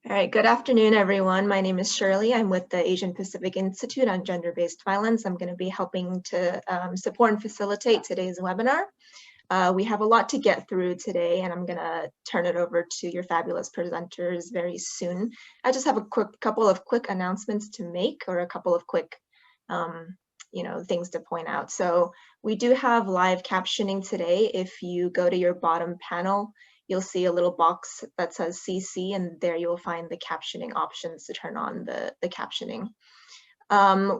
All right, good afternoon, everyone. My name is Shirley. I'm with the Asian Pacific Institute on Gender-Based Violence. I'm going to be helping to support and facilitate today's webinar. We have a lot to get through today, and I'm going to turn it over to your fabulous presenters very soon. I just have a couple of quick announcements to make, or a couple of quick things to point out. So we do have live captioning today. If you go to your bottom panel, you'll see a little box that says CC, and there you'll find the captioning options to turn on the captioning.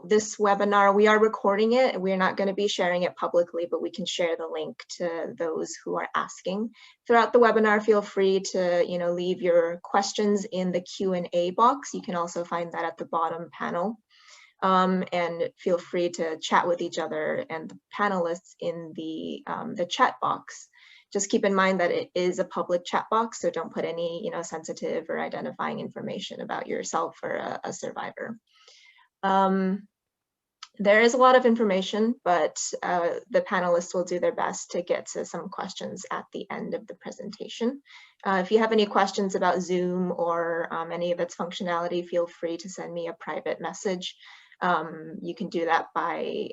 This webinar, we are recording it. We're not going to be sharing it publicly, but we can share the link to those who are asking. Throughout the webinar, feel free to leave your questions in the Q&A box. You can also find that at the bottom panel. And feel free to chat with each other and the panelists in the chat box. Just keep in mind that it is a public chat box, so don't put any sensitive or identifying information about yourself or a survivor. There is a lot of information, but the panelists will do their best to get to some questions at the end of the presentation. If you have any questions about Zoom or any of its functionality, feel free to send me a private message. You can do that by,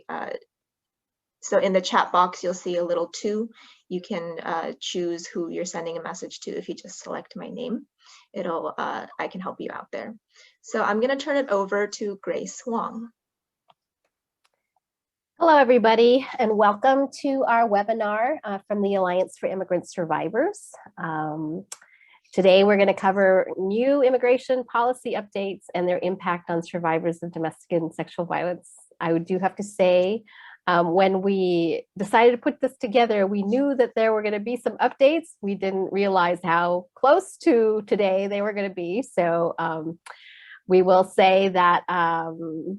so in the chat box, you'll see a little 2. You can choose who you're sending a message to. If you just select my name, I can help you out there. So I'm going to turn it over to Grace Wong. Hello, everybody, and welcome to our webinar from the Alliance for Immigrant Survivors. Today, we're going to cover new immigration policy updates and their impact on survivors of domestic and sexual violence. I do have to say, when we decided to put this together, we knew that there were going to be some updates. We didn't realize how close to today they were going to be. So we will say that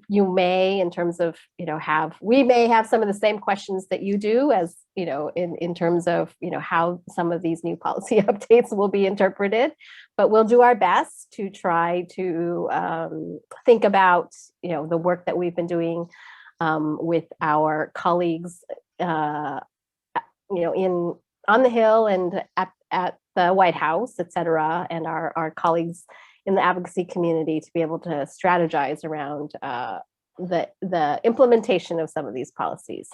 you may, in terms of, we may have some of the same questions that you do, as, in terms of, how some of these new policy updates will be interpreted. But we'll do our best to try to think about, the work that we've been doing with our colleagues, on the Hill and at the White House, et cetera, and our colleagues in the advocacy community to be able to strategize around the implementation of some of these policies.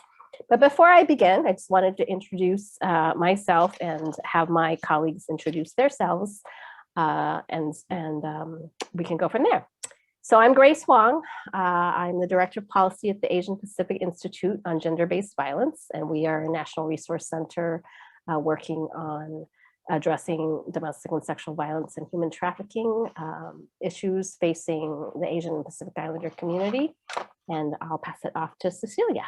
But before I begin, I just wanted to introduce myself and have my colleagues introduce themselves, and we can go from there. So I'm Grace Wong. I'm the Director of Policy at the Asian Pacific Institute on Gender-Based Violence, and we are a national resource center working on addressing domestic and sexual violence and human trafficking issues facing the Asian and Pacific Islander community. And I'll pass it off to Cecilia.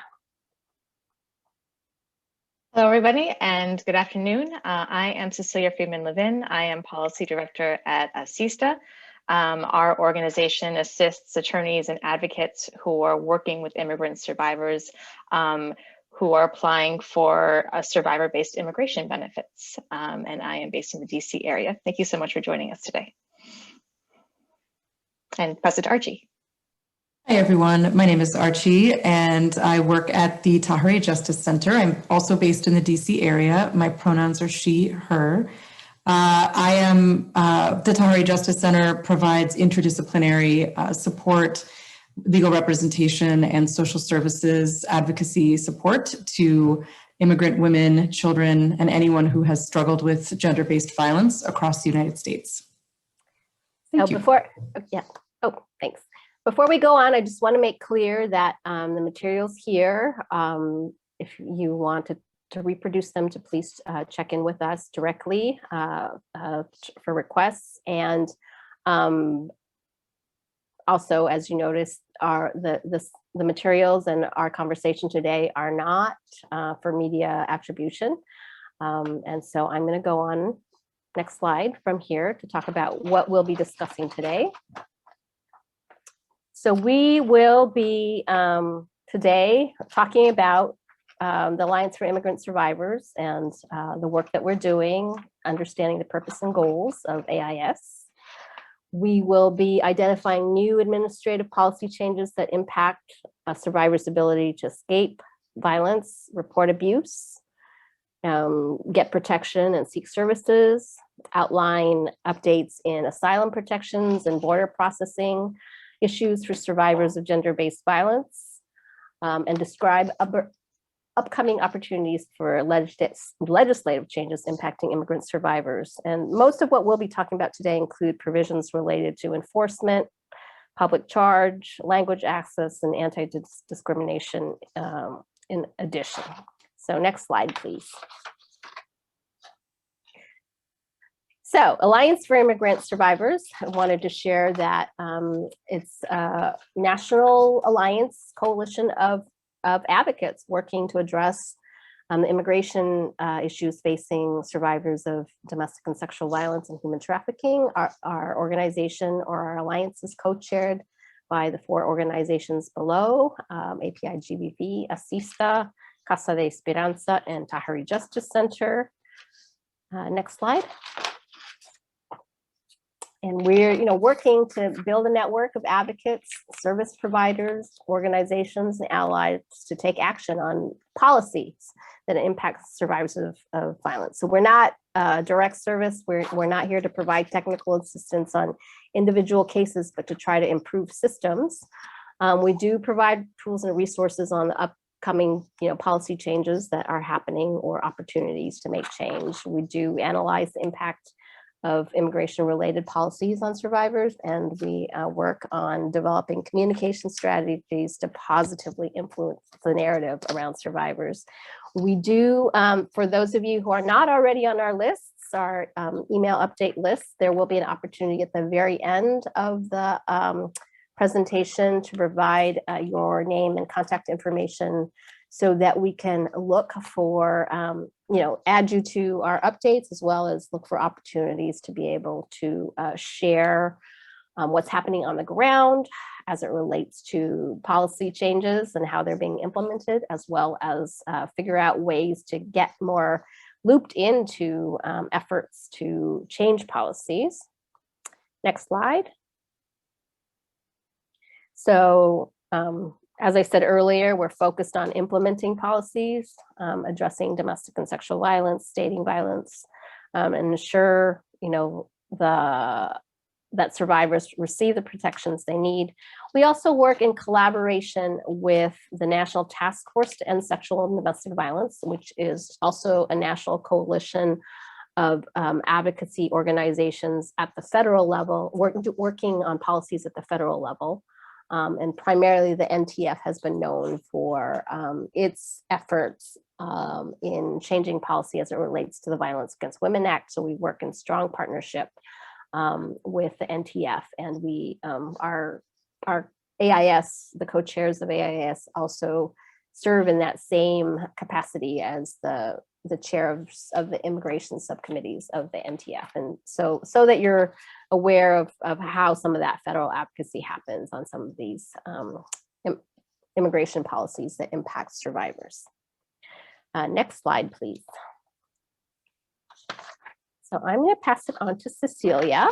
Hello, everybody, and good afternoon. I am Cecilia Friedman-Levin. I am Policy Director at CISTA. Our organization assists attorneys and advocates who are working with immigrant survivors who are applying for survivor-based immigration benefits. And I am based in the DC area. Thank you so much for joining us today. And pass it to Archie. Hi, everyone. My name is Archie, and I work at the Tahirih Justice Center. I'm also based in the DC area. My pronouns are she, her. The Tahirih Justice Center provides interdisciplinary support, legal representation, and social services advocacy support to immigrant women, children, and anyone who has struggled with gender-based violence across the United States. Thank you. Thanks. Before we go on, I just want to make clear that the materials here, if you want to reproduce them, to please check in with us directly for requests. And also, as you notice, the materials and our conversation today are not for media attribution. And so I'm going to go on next slide from here to talk about what we'll be discussing today. So we will be today talking about the Alliance for Immigrant Survivors and the work that we're doing, understanding the purpose and goals of AIS. We will be identifying new administrative policy changes that impact a survivor's ability to escape violence, report abuse, get protection and seek services, outline updates in asylum protections and border processing issues for survivors of gender-based violence, and describe upcoming opportunities for legislative changes impacting immigrant survivors. And most of what we'll be talking about today include provisions related to enforcement, public charge, language access, and anti-discrimination in addition. So next slide, please. So Alliance for Immigrant Survivors, I wanted to share that it's a national alliance coalition of advocates working to address the immigration issues facing survivors of domestic and sexual violence and human trafficking. Our organization, or our alliance, is co-chaired by the 4 organizations below: API-GBV, ASISTA, Casa de Esperanza, and Tahrir Justice Center. Next slide. And we're working to build a network of advocates, service providers, organizations, and allies to take action on policies that impact survivors of violence. So we're not direct service. We're not here to provide technical assistance on individual cases, but to try to improve systems. We do provide tools and resources on the upcoming policy changes that are happening or opportunities to make change. We do analyze the impact of immigration-related policies on survivors, and we work on developing communication strategies to positively influence the narrative around survivors. We do, for those of you who are not already on our lists, our email update list, there will be an opportunity at the very end of the presentation to provide your name and contact information so that we can look for, add you to our updates, as well as look for opportunities to be able to share what's happening on the ground as it relates to policy changes and how they're being implemented, as well as figure out ways to get more looped into efforts to change policies. Next slide. So, as I said earlier, we're focused on implementing policies, addressing domestic and sexual violence, dating violence, and ensure, that survivors receive the protections they need. We also work in collaboration with the National Task Force to End Sexual and Domestic Violence, which is also a national coalition of advocacy organizations at the federal level, working on policies at the federal level. And primarily the NTF has been known for its efforts in changing policy as it relates to the Violence Against Women Act. So we work in strong partnership with the NTF, and we our AIS, the co-chairs of AIS, also serve in that same capacity as the chair of the immigration subcommittees of the NTF. And so that you're aware of how some of that federal advocacy happens on some of these immigration policies that impact survivors. Next slide, please. So I'm going to pass it on to Cecilia,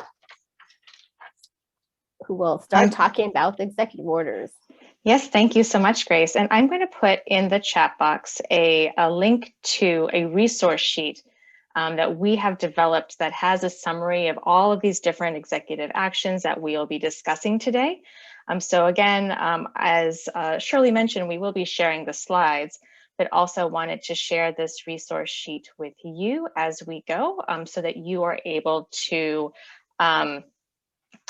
who will start talking about the executive orders. Yes, thank you so much, Grace. And I'm going to put in the chat box a link to a resource sheet that we have developed that has a summary of all of these different executive actions that we'll be discussing today. So again, as Shirley mentioned, we will be sharing the slides, but also wanted to share this resource sheet with you as we go, so that you are able to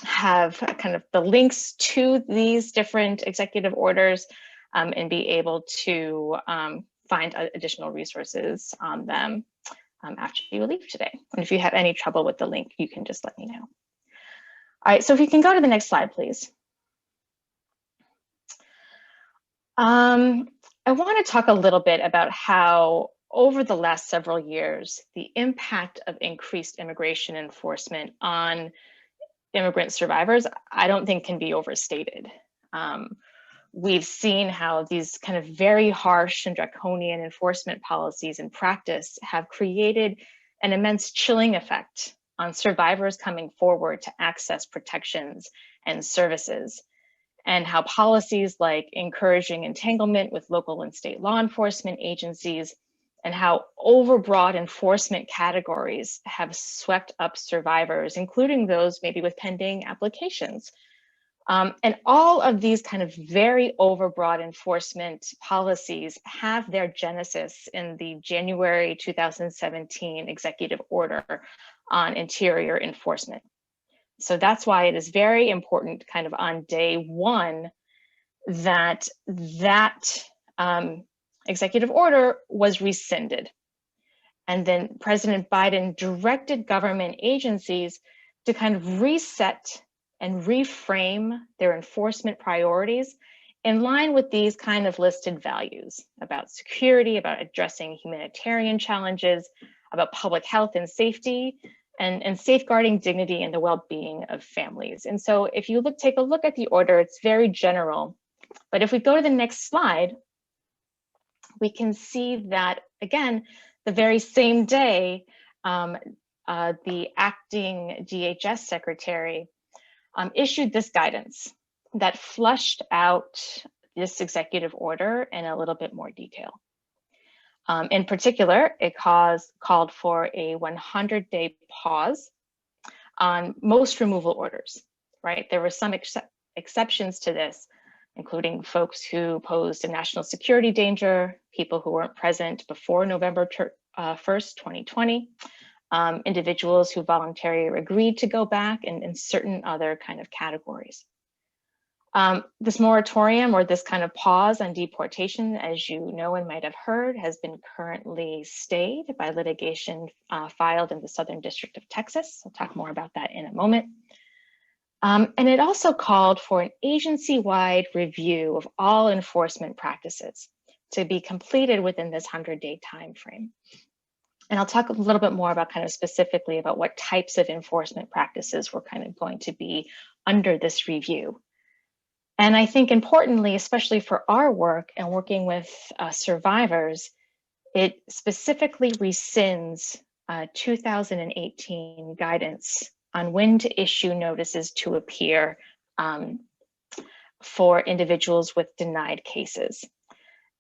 have kind of the links to these different executive orders and be able to find additional resources on them after you leave today. And if you have any trouble with the link, you can just let me know. All right, so if you can go to the next slide, please. I want to talk a little bit about how over the last several years, the impact of increased immigration enforcement on immigrant survivors, I don't think can be overstated. We've seen how these kind of very harsh and draconian enforcement policies in practice have created an immense chilling effect on survivors coming forward to access protections and services, and how policies like encouraging entanglement with local and state law enforcement agencies and how overbroad enforcement categories have swept up survivors, including those maybe with pending applications. And all of these kind of very overbroad enforcement policies have their genesis in the January 2017 executive order on interior enforcement. So that's why it is very important kind of on day one that executive order was rescinded. And then President Biden directed government agencies to kind of reset and reframe their enforcement priorities in line with these kind of listed values about security, about addressing humanitarian challenges, about public health and safety, and safeguarding dignity and the well-being of families. And so if you take a look at the order, it's very general. But if we go to the next slide, we can see that, again, the very same day, the acting DHS secretary issued this guidance that flushed out this executive order in a little bit more detail. In particular, it called for a 100-day pause on most removal orders, right? There were some exceptions to this, including folks who posed a national security danger, people who weren't present before November 1st, 2020, individuals who voluntarily agreed to go back, and certain other kind of categories. This moratorium, or this kind of pause on deportation, as you know and might have heard, has been currently stayed by litigation filed in the Southern District of Texas. I'll talk more about that in a moment. And it also called for an agency-wide review of all enforcement practices to be completed within this 100-day time frame. And I'll talk a little bit more about kind of specifically about what types of enforcement practices were kind of going to be under this review. And I think importantly, especially for our work and working with survivors, it specifically rescinds 2018 guidance on when to issue notices to appear for individuals with denied cases.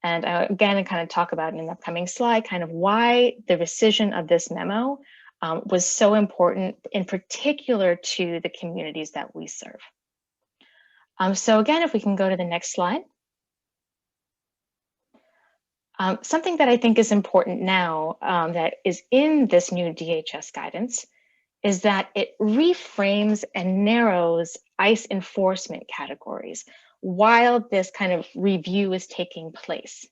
And again, I kind of talk about in an upcoming slide, kind of why the rescission of this memo was so important, in particular to the communities that we serve. So again, if we can go to the next slide. Something that I think is important now that is in this new DHS guidance is that it reframes and narrows ICE enforcement categories while this kind of review is taking place.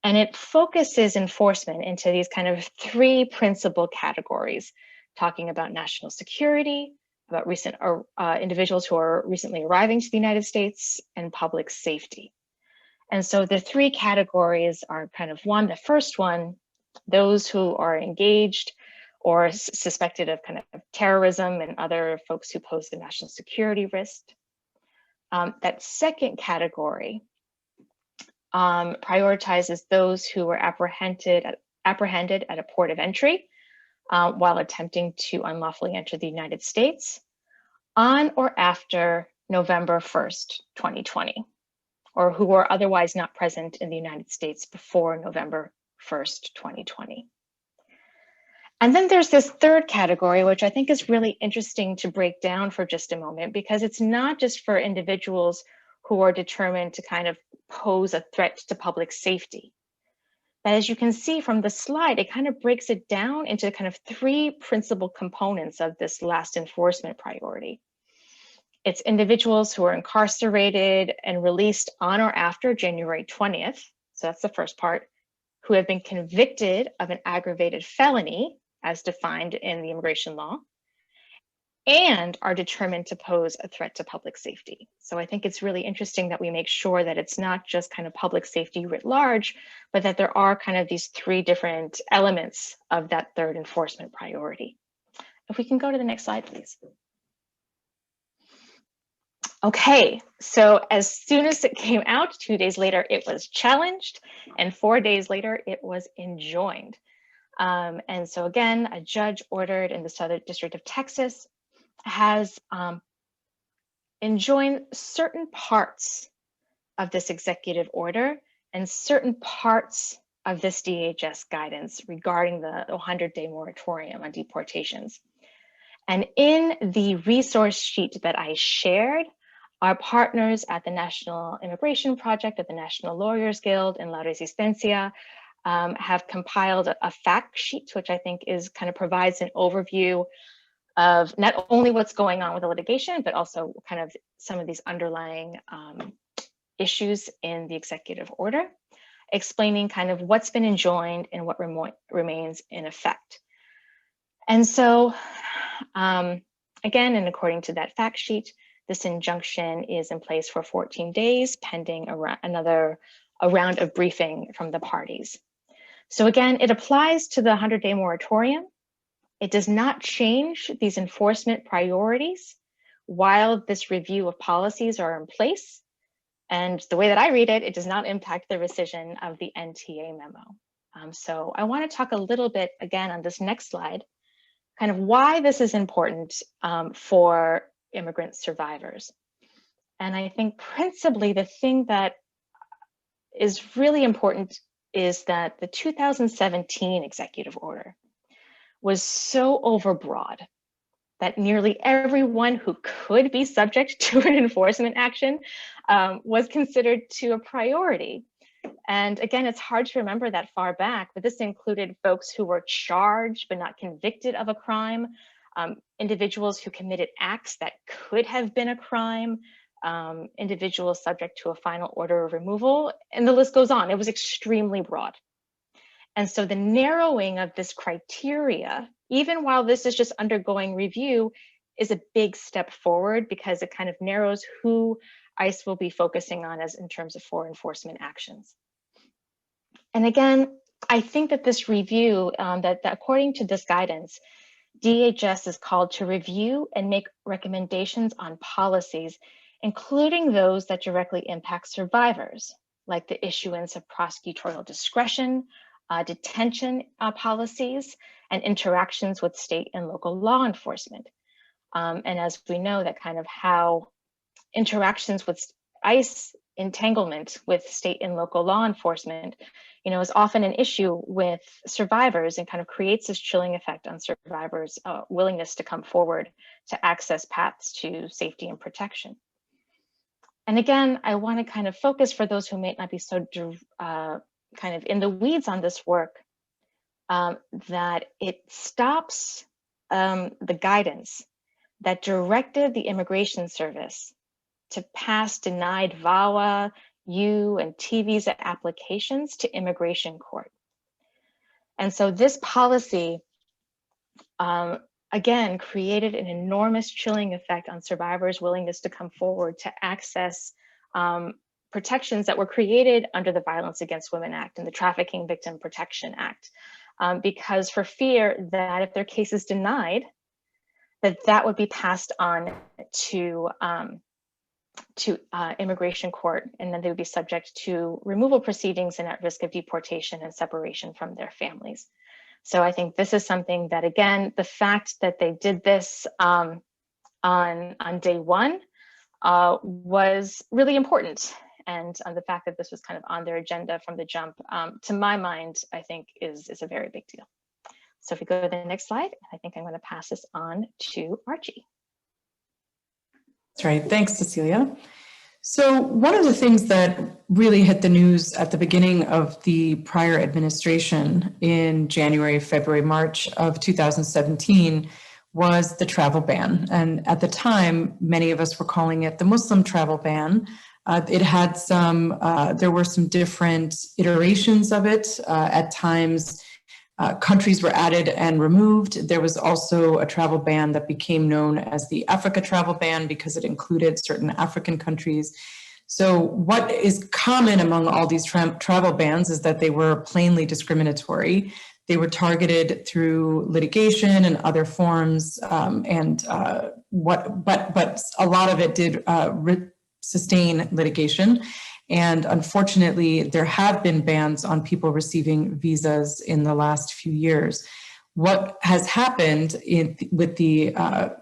And it focuses enforcement into these kind of three principal categories, talking about national security, about recent individuals who are recently arriving to the United States, and public safety. And so the three categories are kind of the first one, those who are engaged or suspected of kind of terrorism and other folks who pose the national security risk. That second category prioritizes those who were apprehended at a port of entry while attempting to unlawfully enter the United States on or after November 1st, 2020, or who were otherwise not present in the United States before November 1st, 2020. And then there's this third category, which I think is really interesting to break down for just a moment, because it's not just for individuals who are determined to kind of pose a threat to public safety. But as you can see from the slide, it kind of breaks it down into kind of three principal components of this last enforcement priority. It's individuals who are incarcerated and released on or after January 20th. So that's the first part, who have been convicted of an aggravated felony as defined in the immigration law, and are determined to pose a threat to public safety. So I think it's really interesting that we make sure that it's not just kind of public safety writ large, but that there are kind of these three different elements of that third enforcement priority. If we can go to the next slide, please. Okay, so as soon as it came out, 2 days later, it was challenged, and 4 days later, it was enjoined. And so again, a judge ordered in the Southern District of Texas has enjoined certain parts of this executive order and certain parts of this DHS guidance regarding the 100-day moratorium on deportations. And in the resource sheet that I shared, our partners at the National Immigration Project, at the National Lawyers Guild, and La Resistencia have compiled a fact sheet, which I think is kind of provides an overview of not only what's going on with the litigation, but also kind of some of these underlying issues in the executive order, explaining kind of what's been enjoined and what remains in effect. And so, again, and according to that fact sheet, this injunction is in place for 14 days, pending a round of briefing from the parties. So again, it applies to the 100-day moratorium. It does not change these enforcement priorities while this review of policies are in place. And the way that I read it, it does not impact the rescission of the NTA memo. So I want to talk a little bit again on this next slide, kind of why this is important for immigrant survivors. And I think principally the thing that is really important is that the 2017 executive order was so overbroad that nearly everyone who could be subject to an enforcement action was considered to a priority. And again, it's hard to remember that far back, but this included folks who were charged but not convicted of a crime, individuals who committed acts that could have been a crime, individuals subject to a final order of removal, and the list goes on. It was extremely broad. And so the narrowing of this criteria, even while this is just undergoing review, is a big step forward because it kind of narrows who ICE will be focusing on as in terms of for enforcement actions. And again, I think that this review, that according to this guidance, DHS is called to review and make recommendations on policies, including those that directly impact survivors, like the issuance of prosecutorial discretion, detention policies, and interactions with state and local law enforcement. And as we know, that kind of how interactions with ICE entanglement with state and local law enforcement, is often an issue with survivors and kind of creates this chilling effect on survivors' willingness to come forward to access paths to safety and protection. And again, I want to kind of focus for those who may not be so kind of in the weeds on this work, that it stops the guidance that directed the Immigration Service to pass denied VAWA, U, and T visa applications to immigration court. And so this policy, again, created an enormous chilling effect on survivors' willingness to come forward to access protections that were created under the Violence Against Women Act and the Trafficking Victim Protection Act, because for fear that if their case is denied, that would be passed on to immigration court, and then they would be subject to removal proceedings and at risk of deportation and separation from their families. So I think this is something that, again, the fact that they did this on day one was really important. And the fact that this was kind of on their agenda from the jump, to my mind, I think is a very big deal. So if we go to the next slide, I think I'm going to pass this on to Archie. That's right. Thanks, Cecilia. So one of the things that really hit the news at the beginning of the prior administration in January, February, March of 2017 was the travel ban. And at the time, many of us were calling it the Muslim travel ban. It had there were some different iterations of it. At times, countries were added and removed. There was also a travel ban that became known as the Africa travel ban because it included certain African countries. So what is common among all these travel bans is that they were plainly discriminatory. They were targeted through litigation and other forms, but a lot of it did sustain litigation. And unfortunately, there have been bans on people receiving visas in the last few years. What has happened with the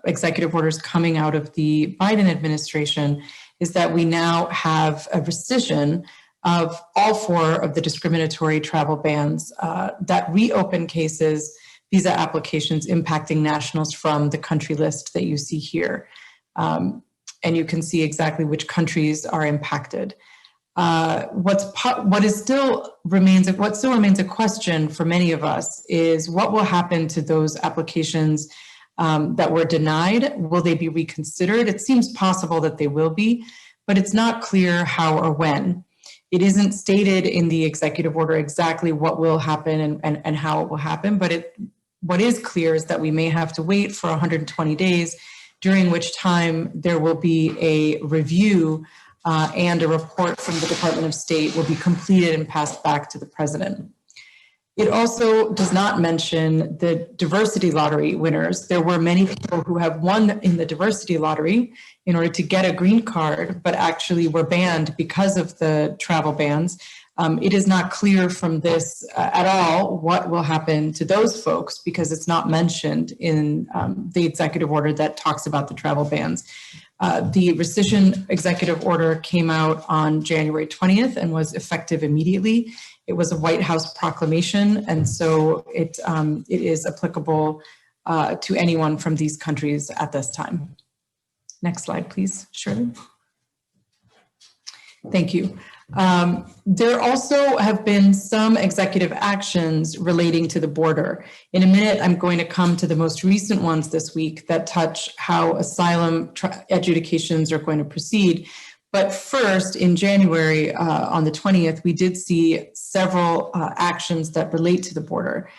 executive orders coming out of the Biden administration is that we now have a rescission of all 4 of the discriminatory travel bans that reopen cases, visa applications impacting nationals from the country list that you see here. And you can see exactly which countries are impacted. What still remains a question for many of us is what will happen to those applications that were denied? Will they be reconsidered? It seems possible that they will be, but it's not clear how or when. It isn't stated in the executive order exactly what will happen and how it will happen, but what is clear is that we may have to wait for 120 days, during which time there will be a review and a report from the Department of State will be completed and passed back to the president. It also does not mention the diversity lottery winners. There were many people who have won in the diversity lottery in order to get a green card, but actually were banned because of the travel bans. It is not clear from this at all what will happen to those folks because it's not mentioned in the executive order that talks about the travel bans. The rescission executive order came out on January 20th and was effective immediately. It was a White House proclamation, and so it is applicable to anyone from these countries at this time. Next slide, please, Shirley. Thank you. There also have been some executive actions relating to the border. In a minute, I'm going to come to the most recent ones this week that touch how asylum adjudications are going to proceed. But first, in January, on the 20th, we did see several actions that relate to the border.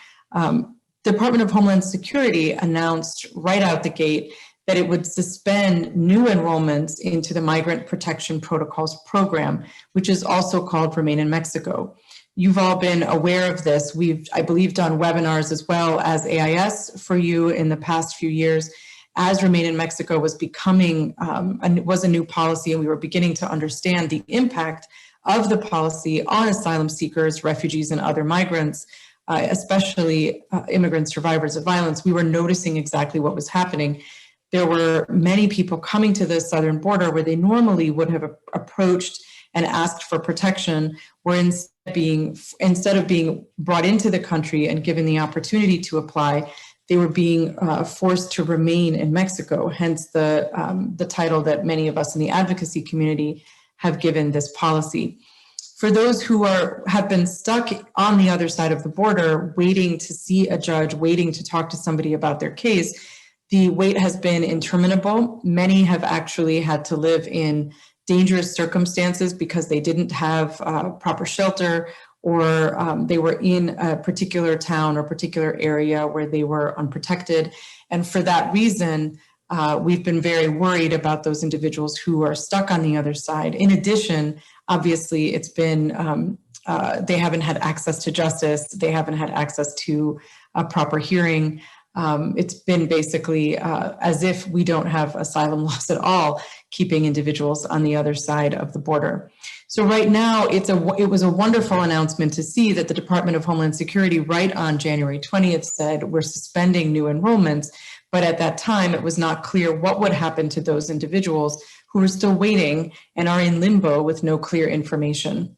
Department of Homeland Security announced right out the gate that it would suspend new enrollments into the Migrant Protection Protocols program, which is also called Remain in Mexico. You've all been aware of this. We've, I believe, done webinars as well as AIS for you in the past few years as Remain in Mexico was becoming, was a new policy, and we were beginning to understand the impact of the policy on asylum seekers, refugees, and other migrants, especially immigrant survivors of violence. We were noticing exactly what was happening. There were many people coming to the southern border where they normally would have approached and asked for protection, were instead of being brought into the country and given the opportunity to apply, they were being forced to remain in Mexico, hence the title that many of us in the advocacy community have given this policy. For those who have been stuck on the other side of the border, waiting to see a judge, waiting to talk to somebody about their case, the wait has been interminable. Many have actually had to live in dangerous circumstances because they didn't have proper shelter, or they were in a particular town or particular area where they were unprotected. And for that reason, we've been very worried about those individuals who are stuck on the other side. In addition, obviously, it's been, they haven't had access to justice. They haven't had access to a proper hearing. It's been basically as if we don't have asylum laws at all, keeping individuals on the other side of the border. So right now, it was a wonderful announcement to see that the Department of Homeland Security right on January 20th said we're suspending new enrollments, but at that time it was not clear what would happen to those individuals who are still waiting and are in limbo with no clear information.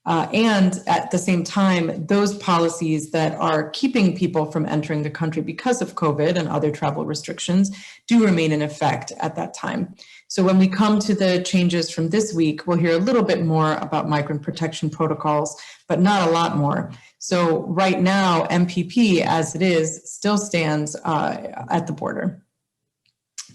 And at the same time, those policies that are keeping people from entering the country because of COVID and other travel restrictions do remain in effect at that time. So when we come to the changes from this week, we'll hear a little bit more about migrant protection protocols, but not a lot more. So right now, MPP, as it is, still stands at the border.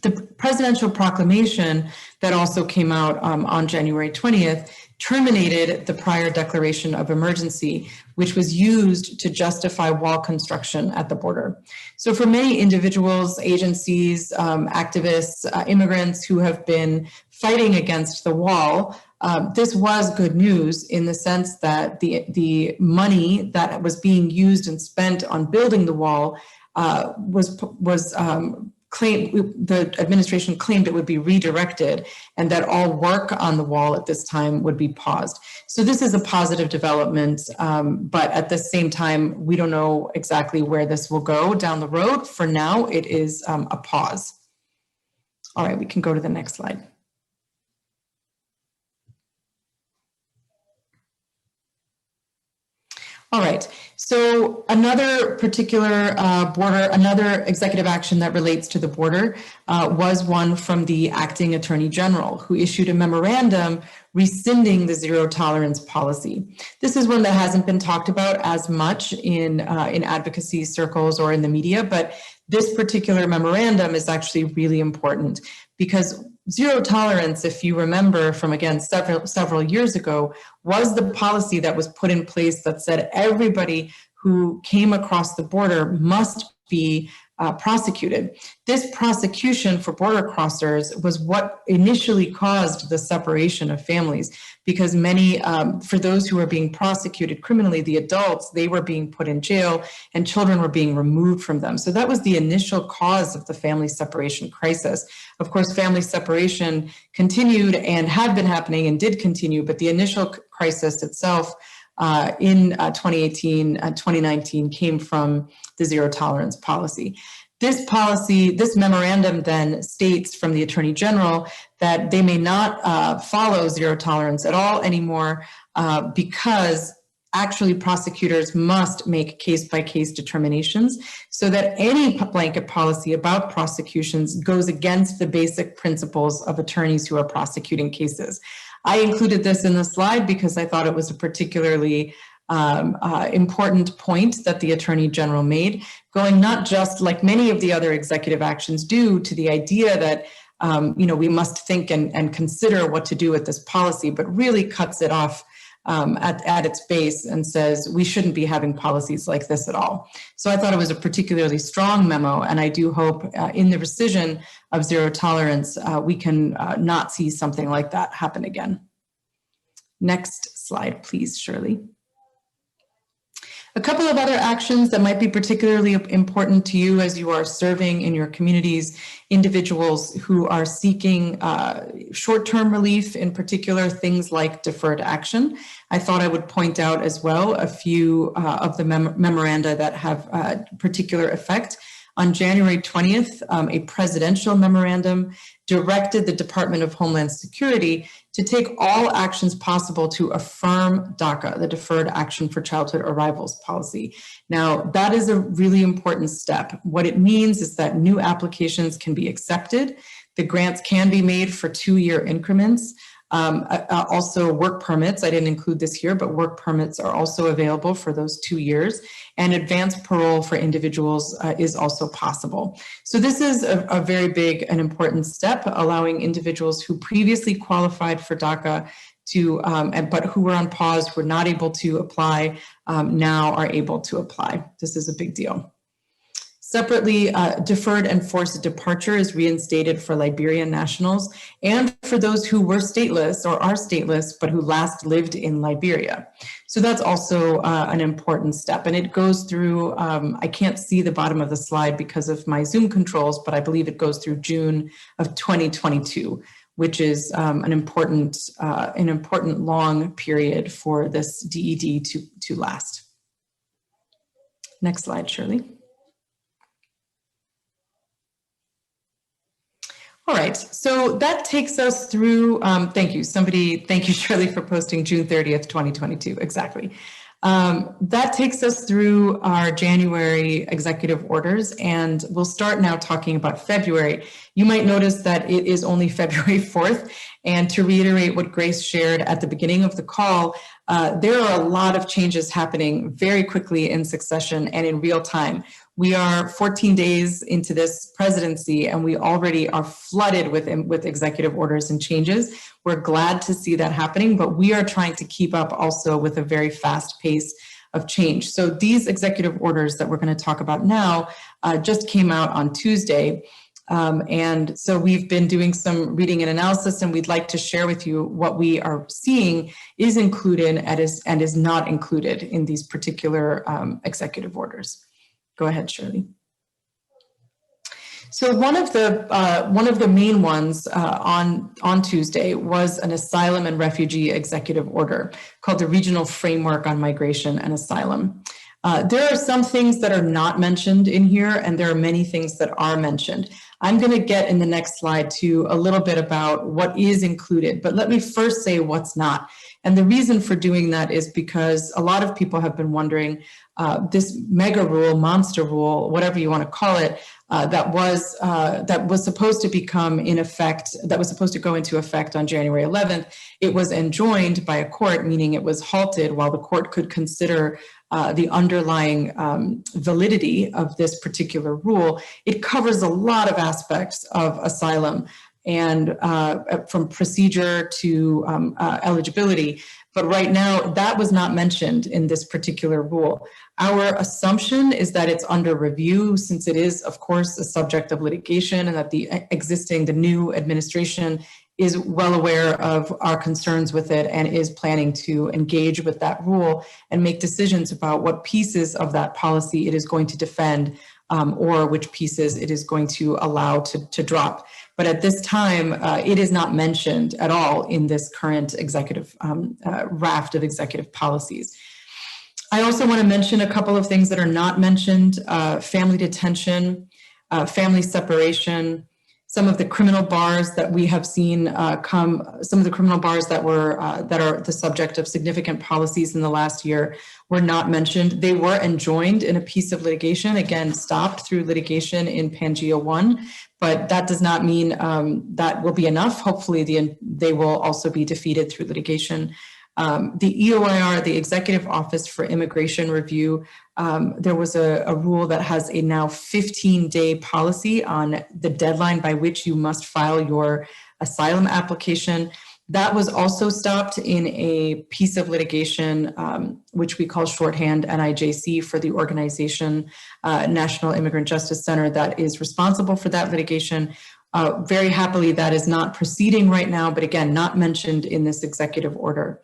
The presidential proclamation that also came out on January 20th terminated the prior declaration of emergency, which was used to justify wall construction at the border. So for many individuals, agencies, activists, immigrants who have been fighting against the wall, this was good news in the sense that the money that was being used and spent on building the wall the administration claimed it would be redirected and that all work on the wall at this time would be paused. So this is a positive development, but at the same time, we don't know exactly where this will go down the road. For now, it is a pause. All right, we can go to the next slide. another particular another executive action that relates to the border was one from the acting attorney general, who issued a memorandum rescinding the zero tolerance policy. This is one that hasn't been talked about as much in advocacy circles or in the media, but this particular memorandum is actually really important because zero tolerance, if you remember from, again, several years ago, was the policy that was put in place that said everybody who came across the border must be prosecuted. This prosecution for border crossers was what initially caused the separation of families, because many, for those who were being prosecuted criminally, the adults, they were being put in jail and children were being removed from them. So that was the initial cause of the family separation crisis. Of course, family separation continued and had been happening and did continue, but the initial crisis itself in 2018, 2019 came from the zero tolerance policy. This policy, this memorandum then states from the Attorney General that they may not follow zero tolerance at all anymore because actually prosecutors must make case-by-case determinations, so that any blanket policy about prosecutions goes against the basic principles of attorneys who are prosecuting cases. I included this in the slide because I thought it was a particularly important point that the Attorney General made, going not just like many of the other executive actions do to the idea that we must think and consider what to do with this policy, but really cuts it off at its base and says we shouldn't be having policies like this at all. So I thought it was a particularly strong memo, and I do hope in the rescission of zero tolerance, we can not see something like that happen again. Next slide, please, Shirley. A couple of other actions that might be particularly important to you as you are serving in your communities, individuals who are seeking short-term relief, in particular things like deferred action. I thought I would point out as well a few of the memoranda that have particular effect. On January 20th, a presidential memorandum directed the Department of Homeland Security to take all actions possible to affirm DACA, the Deferred Action for Childhood Arrivals policy. Now, that is a really important step. What it means is that new applications can be accepted. The grants can be made for 2-year increments. Also work permits, I didn't include this here, but work permits are also available for those 2 years, and advanced parole for individuals is also possible. So this is a very big and important step, allowing individuals who previously qualified for DACA to, but who were on pause, were not able to apply, now are able to apply. This is a big deal. Separately, deferred and forced departure is reinstated for Liberian nationals and for those who were stateless or are stateless, but who last lived in Liberia. So that's also an important step. And it goes through, I can't see the bottom of the slide because of my Zoom controls, but I believe it goes through June of 2022, which is an important long period for this DED to last. Next slide, Shirley. All right, so that takes us through, thank you, Shirley, for posting June 30th, 2022, exactly. That takes us through our January executive orders, and we'll start now talking about February. You might notice that it is only February 4th, and to reiterate what Grace shared at the beginning of the call, there are a lot of changes happening very quickly in succession and in real time. We are 14 days into this presidency, and we already are flooded with executive orders and changes. We're glad to see that happening, but we are trying to keep up also with a very fast pace of change. So these executive orders that we're going to talk about now just came out on Tuesday. And so we've been doing some reading and analysis, and we'd like to share with you what we are seeing is included and is not included in these particular executive orders. Go ahead, Shirley. So one of the main ones on Tuesday was an asylum and refugee executive order called the Regional Framework on Migration and Asylum. There are some things that are not mentioned in here, and there are many things that are mentioned. I'm going to get in the next slide to a little bit about what is included, but let me first say what's not. And the reason for doing that is because a lot of people have been wondering, this mega rule, monster rule, whatever you want to call it, that was supposed to become in effect, that was supposed to go into effect on January 11th. It was enjoined by a court, meaning it was halted while the court could consider the underlying validity of this particular rule. It covers a lot of aspects of asylum, and from procedure to eligibility. But right now, that was not mentioned in this particular rule. Our assumption is that it's under review, since it is, of course, a subject of litigation, and that the new administration is well aware of our concerns with it and is planning to engage with that rule and make decisions about what pieces of that policy it is going to defend, or which pieces it is going to allow to drop. But at this time, it is not mentioned at all in this current executive raft of executive policies. I also want to mention a couple of things that are not mentioned: family detention, family separation, some of the criminal bars that we have seen some of the criminal bars that are the subject of significant policies in the last year were not mentioned. They were enjoined in a piece of litigation, again, stopped through litigation in Pangea 1, but that does not mean that will be enough. Hopefully they will also be defeated through litigation. The EOIR, the Executive Office for Immigration Review, there was a rule that has a now 15-day policy on the deadline by which you must file your asylum application. That was also stopped in a piece of litigation, which we call shorthand NIJC, for the organization National Immigrant Justice Center that is responsible for that litigation. Very happily, that is not proceeding right now, but again, not mentioned in this executive order.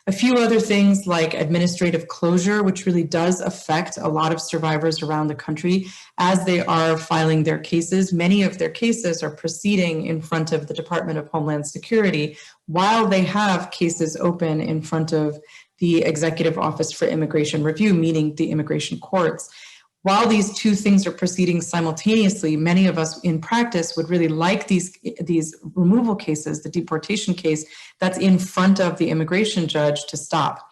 A few other things like administrative closure, which really does affect a lot of survivors around the country as they are filing their cases. Many of their cases are proceeding in front of the Department of Homeland Security while they have cases open in front of the Executive Office for Immigration Review, meaning the immigration courts. While these two things are proceeding simultaneously, many of us in practice would really like these removal cases, the deportation case that's in front of the immigration judge, to stop.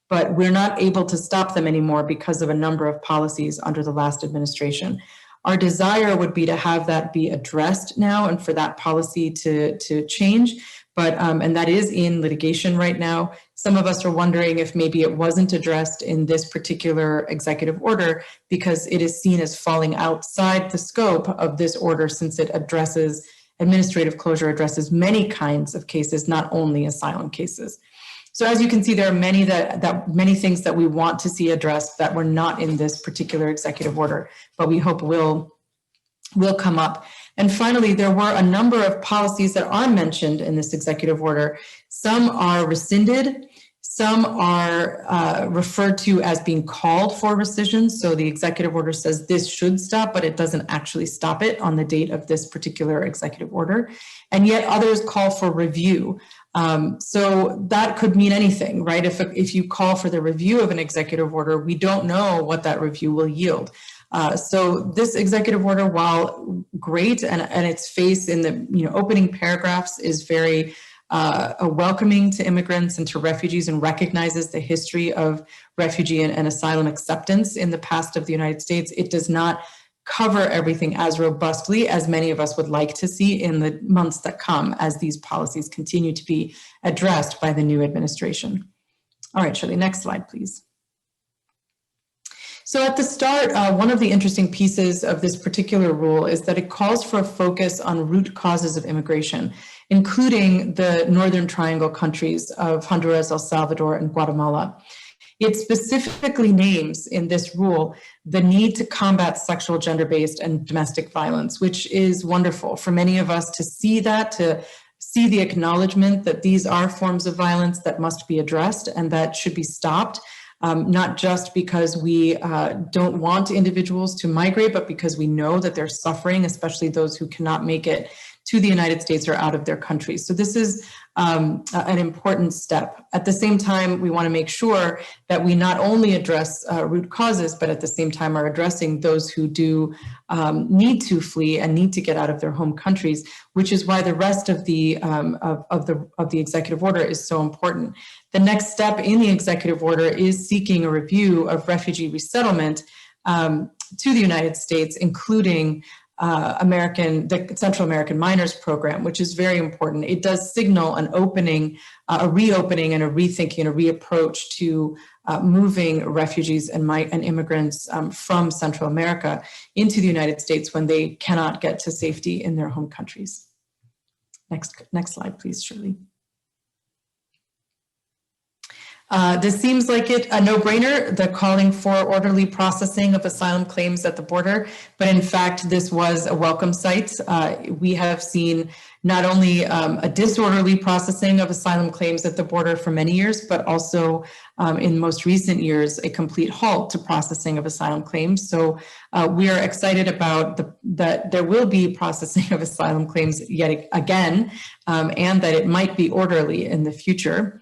But we're not able to stop them anymore because of a number of policies under the last administration. Our desire would be to have that be addressed now and for that policy to change. But and that is in litigation right now. Some of us are wondering if maybe it wasn't addressed in this particular executive order because it is seen as falling outside the scope of this order, since it addresses administrative closure, addresses many kinds of cases, not only asylum cases. So as you can see, there are many things that we want to see addressed that were not in this particular executive order, but we hope will come up. And finally, there were a number of policies that are mentioned in this executive order. Some are rescinded, some are referred to as being called for rescission. So the executive order says this should stop, but it doesn't actually stop it on the date of this particular executive order. And yet others call for review. So that could mean anything, right? If you call for the review of an executive order, we don't know what that review will yield. So this executive order, while great and its face in the opening paragraphs is very welcoming to immigrants and to refugees, and recognizes the history of refugee and asylum acceptance in the past of the United States, it does not cover everything as robustly as many of us would like to see in the months that come as these policies continue to be addressed by the new administration. All right, Shirley, next slide, please. So at the start, one of the interesting pieces of this particular rule is that it calls for a focus on root causes of immigration, including the Northern Triangle countries of Honduras, El Salvador, and Guatemala. It specifically names in this rule the need to combat sexual, gender-based, and domestic violence, which is wonderful for many of us to see that, to see the acknowledgement that these are forms of violence that must be addressed and that should be stopped. Not just because we don't want individuals to migrate, but because we know that they're suffering, especially those who cannot make it to the United States or out of their country. So this is an important step. At the same time, we want to make sure that we not only address root causes, but at the same time are addressing those who do need to flee and need to get out of their home countries, which is why the rest of the executive order is so important. The next step in the executive order is seeking a review of refugee resettlement to the United States, including the Central American Minors Program, which is very important. It does signal an opening, a reopening and a rethinking and a reapproach to moving refugees and immigrants from Central America into the United States when they cannot get to safety in their home countries. Next slide, please, Shirley. This seems like a no-brainer, the calling for orderly processing of asylum claims at the border, but in fact, this was a welcome sight. We have seen not only a disorderly processing of asylum claims at the border for many years, but also in most recent years, a complete halt to processing of asylum claims. So we are excited about that there will be processing of asylum claims yet again, and that it might be orderly in the future.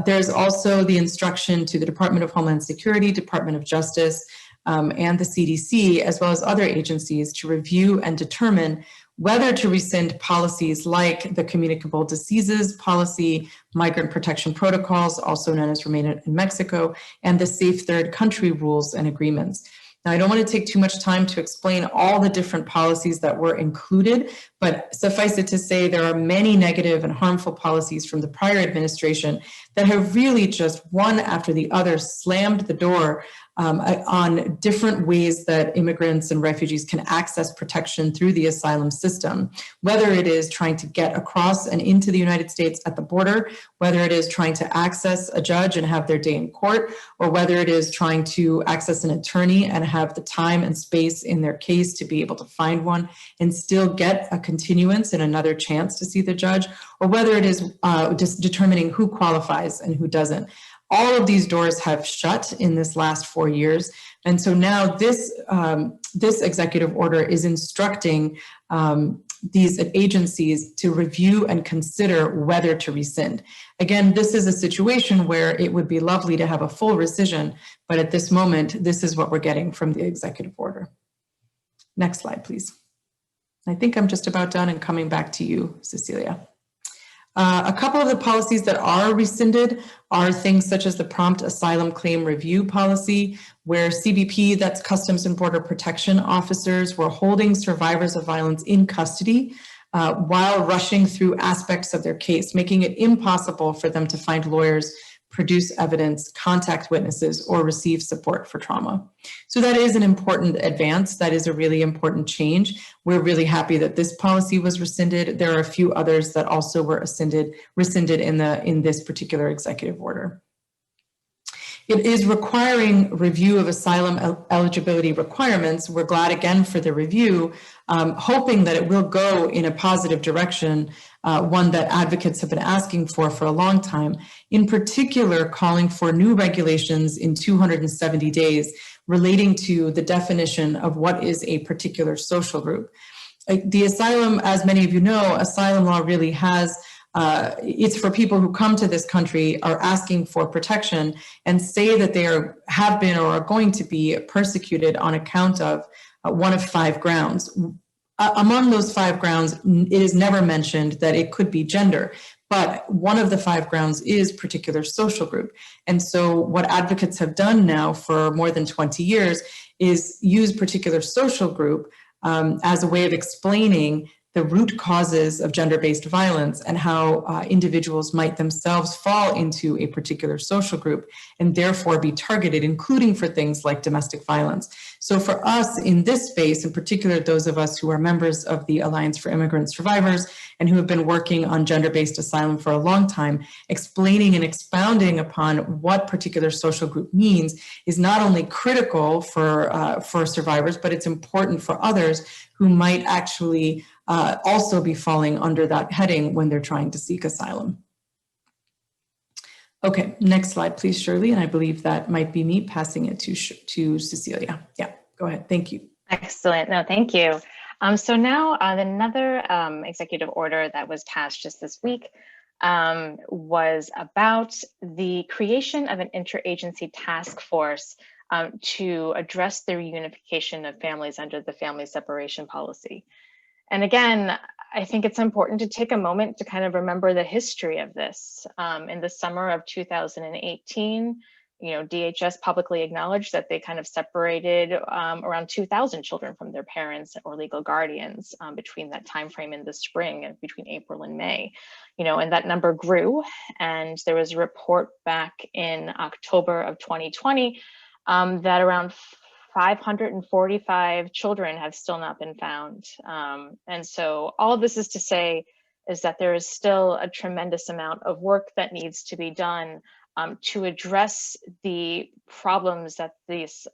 There's also the instruction to the Department of Homeland Security, Department of Justice, and the CDC, as well as other agencies, to review and determine whether to rescind policies like the Communicable Diseases Policy, Migrant Protection Protocols, also known as Remain in Mexico, and the Safe Third Country Rules and Agreements. Now, I don't want to take too much time to explain all the different policies that were included, but suffice it to say there are many negative and harmful policies from the prior administration that have really just one after the other slammed the door on different ways that immigrants and refugees can access protection through the asylum system, whether it is trying to get across and into the United States at the border, whether it is trying to access a judge and have their day in court, or whether it is trying to access an attorney and have the time and space in their case to be able to find one and still get a continuance and another chance to see the judge, or whether it is just determining who qualifies and who doesn't. All of these doors have shut in this last 4 years. And so now this executive order is instructing these agencies to review and consider whether to rescind. Again, this is a situation where it would be lovely to have a full rescission, but at this moment, this is what we're getting from the executive order. Next slide, please. I think I'm just about done and coming back to you, Cecilia. A couple of the policies that are rescinded are things such as the Prompt Asylum Claim Review Policy, where CBP, that's Customs and Border Protection officers, were holding survivors of violence in custody while rushing through aspects of their case, making it impossible for them to find lawyers, produce evidence, contact witnesses, or receive support for trauma. So that is an important advance. That is a really important change. We're really happy that this policy was rescinded. There are a few others that also were rescinded in this particular executive order. It is requiring review of asylum eligibility requirements. We're glad again for the review, hoping that it will go in a positive direction, one that advocates have been asking for a long time, in particular calling for new regulations in 270 days relating to the definition of what is a particular social group. The asylum, as many of you know, asylum law really has it's for people who come to this country, are asking for protection, and say that they have been or are going to be persecuted on account of one of 5 grounds. Among those 5 grounds, it is never mentioned that it could be gender, but one of the 5 grounds is particular social group. And so what advocates have done now for more than 20 years is use particular social group as a way of explaining the root causes of gender-based violence and how individuals might themselves fall into a particular social group and therefore be targeted, including for things like domestic violence. So for us in this space, in particular, those of us who are members of the Alliance for Immigrant Survivors and who have been working on gender-based asylum for a long time, explaining and expounding upon what particular social group means is not only critical for survivors, but it's important for others who might actually also be falling under that heading when they're trying to seek asylum. Okay, next slide, please, Shirley. And I believe that might be me passing it to Cecilia. Yeah, go ahead. Thank you. Excellent. No, thank you. So now another executive order that was passed just this week was about the creation of an interagency task force to address the reunification of families under the family separation policy. And again, I think it's important to take a moment to kind of remember the history of this. In the summer of 2018, DHS publicly acknowledged that they kind of separated around 2,000 children from their parents or legal guardians between that time frame in the spring and between April and May. And that number grew. And there was a report back in October of 2020 that around 545 children have still not been found. And so all of this is to say is that there is still a tremendous amount of work that needs to be done to address the problems that this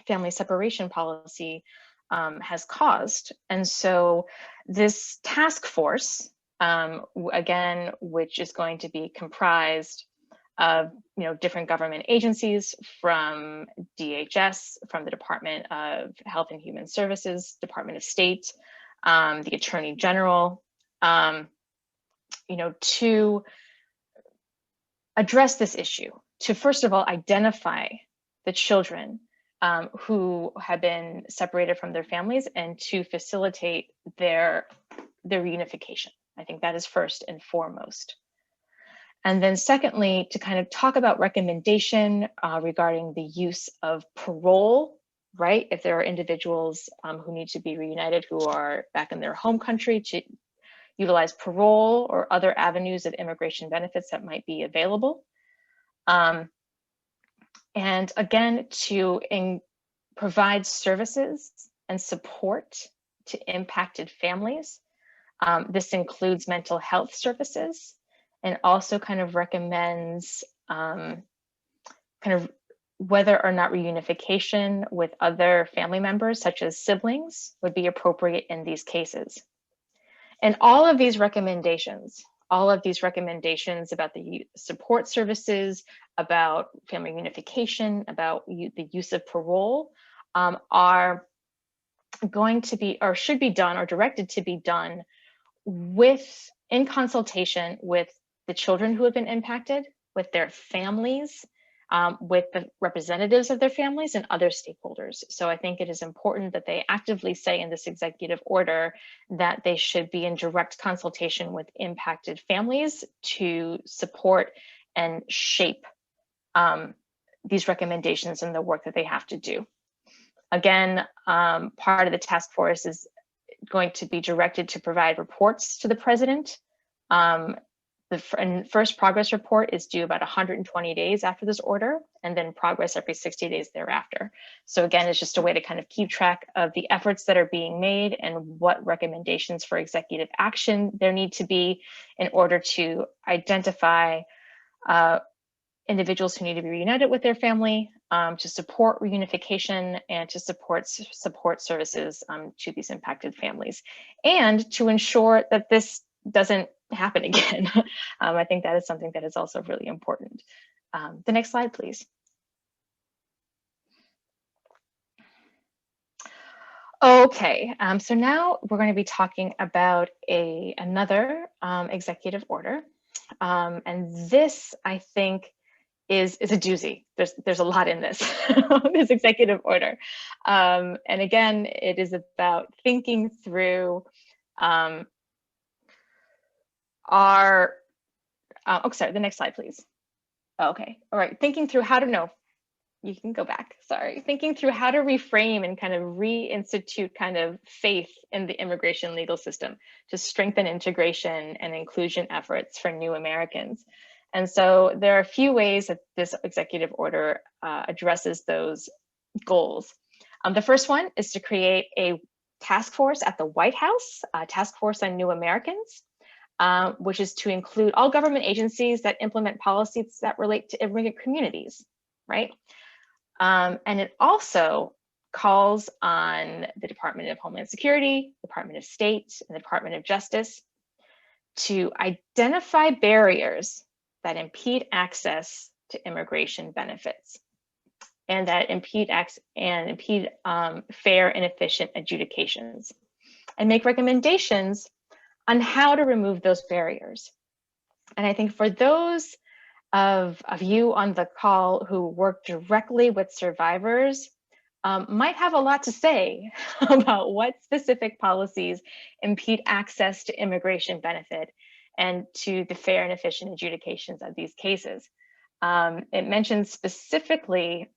family separation policy has caused. And so this task force, again, which is going to be comprised of different government agencies, from DHS, from the Department of Health and Human Services, Department of State, the Attorney General, to address this issue, to first of all identify the children who have been separated from their families and to facilitate their reunification. I think that is first and foremost. And then secondly, to kind of talk about recommendation regarding the use of parole, right? If there are individuals who need to be reunited who are back in their home country, to utilize parole or other avenues of immigration benefits that might be available. And again, to provide services and support to impacted families. This includes mental health services, and also kind of recommends kind of whether or not reunification with other family members, such as siblings, would be appropriate in these cases. And all of these recommendations about the support services, about family reunification, about the use of parole, are going to be, or should be done, or directed to be done in consultation with the children who have been impacted, with their families, with the representatives of their families and other stakeholders. So I think it is important that they actively say in this executive order that they should be in direct consultation with impacted families to support and shape these recommendations and the work that they have to do. Again, part of the task force is going to be directed to provide reports to the president. The first progress report is due about 120 days after this order, and then progress every 60 days thereafter. So again, it's just a way to kind of keep track of the efforts that are being made and what recommendations for executive action there need to be in order to identify individuals who need to be reunited with their family, to support reunification, and to support services to these impacted families, and to ensure that this doesn't happen again. I think that is something that is also really important. The next slide, please. Okay, so now we're going to be talking about another executive order, and this, I think, is a doozy. There's a lot in this this executive order, and again, it is about thinking through sorry, the next slide, please. Okay, all right, thinking through how to know. You can go back, sorry. Thinking through how to reframe and kind of reinstitute kind of faith in the immigration legal system to strengthen integration and inclusion efforts for new Americans. And so there are a few ways that this executive order addresses those goals. The first one is to create a task force at the White House, a task force on new Americans, which is to include all government agencies that implement policies that relate to immigrant communities, right? And it also calls on the Department of Homeland Security, Department of State, and the Department of Justice to identify barriers that impede access to immigration benefits. and that impede fair and efficient adjudications, and make recommendations on how to remove those barriers. And I think for those of you on the call who work directly with survivors, might have a lot to say about what specific policies impede access to immigration benefit and to the fair and efficient adjudications of these cases. It mentions specifically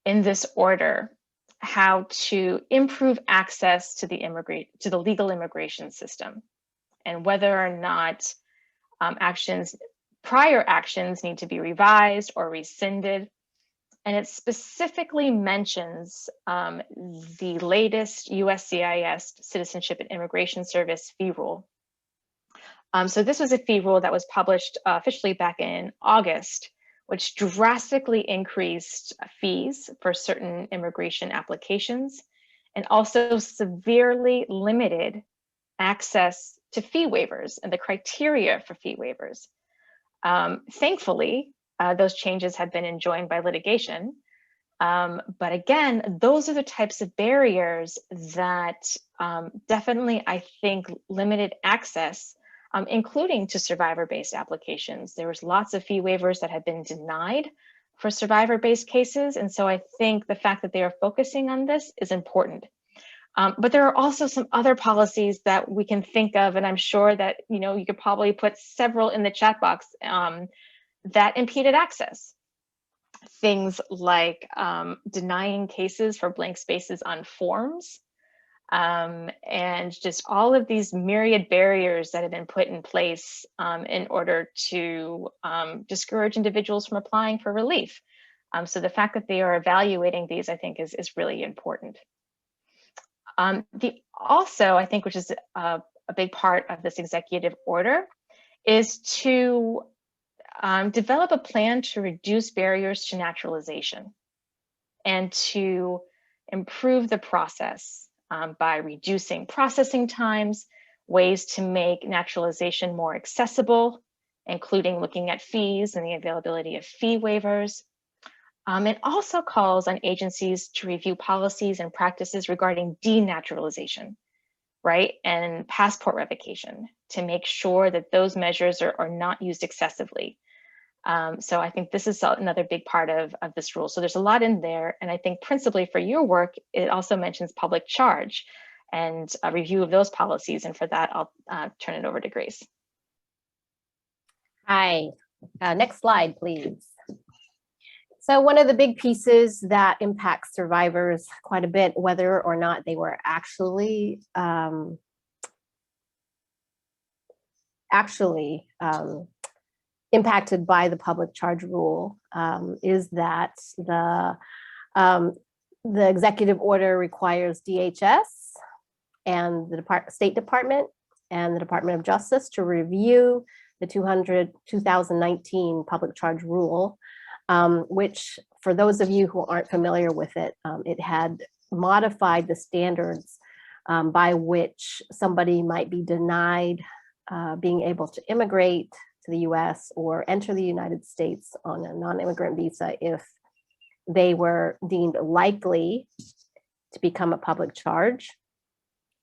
in this order how to improve access to the legal immigration system, and whether or not prior actions need to be revised or rescinded. And it specifically mentions the latest USCIS Citizenship and Immigration Service fee rule. So this was a fee rule that was published officially back in August, which drastically increased fees for certain immigration applications and also severely limited access to fee waivers and the criteria for fee waivers. Thankfully, those changes have been enjoined by litigation. But again, those are the types of barriers that definitely, I think, limited access, including to survivor-based applications. There was lots of fee waivers that had been denied for survivor-based cases. And so I think the fact that they are focusing on this is important. But there are also some other policies that we can think of, and I'm sure that you could probably put several in the chat box that impeded access. Things like denying cases for blank spaces on forms, and just all of these myriad barriers that have been put in place in order to discourage individuals from applying for relief. So the fact that they are evaluating these, I think, is really important. Also, I think, which is a big part of this executive order, is to develop a plan to reduce barriers to naturalization and to improve the process by reducing processing times, ways to make naturalization more accessible, including looking at fees and the availability of fee waivers. It also calls on agencies to review policies and practices regarding denaturalization, right, and passport revocation to make sure that those measures are not used excessively. So I think this is another big part of this rule. So there's a lot in there. And I think principally for your work, it also mentions public charge and a review of those policies. And for that, I'll turn it over to Grace. Hi, next slide, please. So one of the big pieces that impacts survivors quite a bit, whether or not they were actually impacted by the public charge rule, is that the executive order requires DHS and the State Department and the Department of Justice to review the 2019 public charge rule, which, for those of you who aren't familiar with it, it had modified the standards by which somebody might be denied being able to immigrate to the US or enter the United States on a non-immigrant visa if they were deemed likely to become a public charge.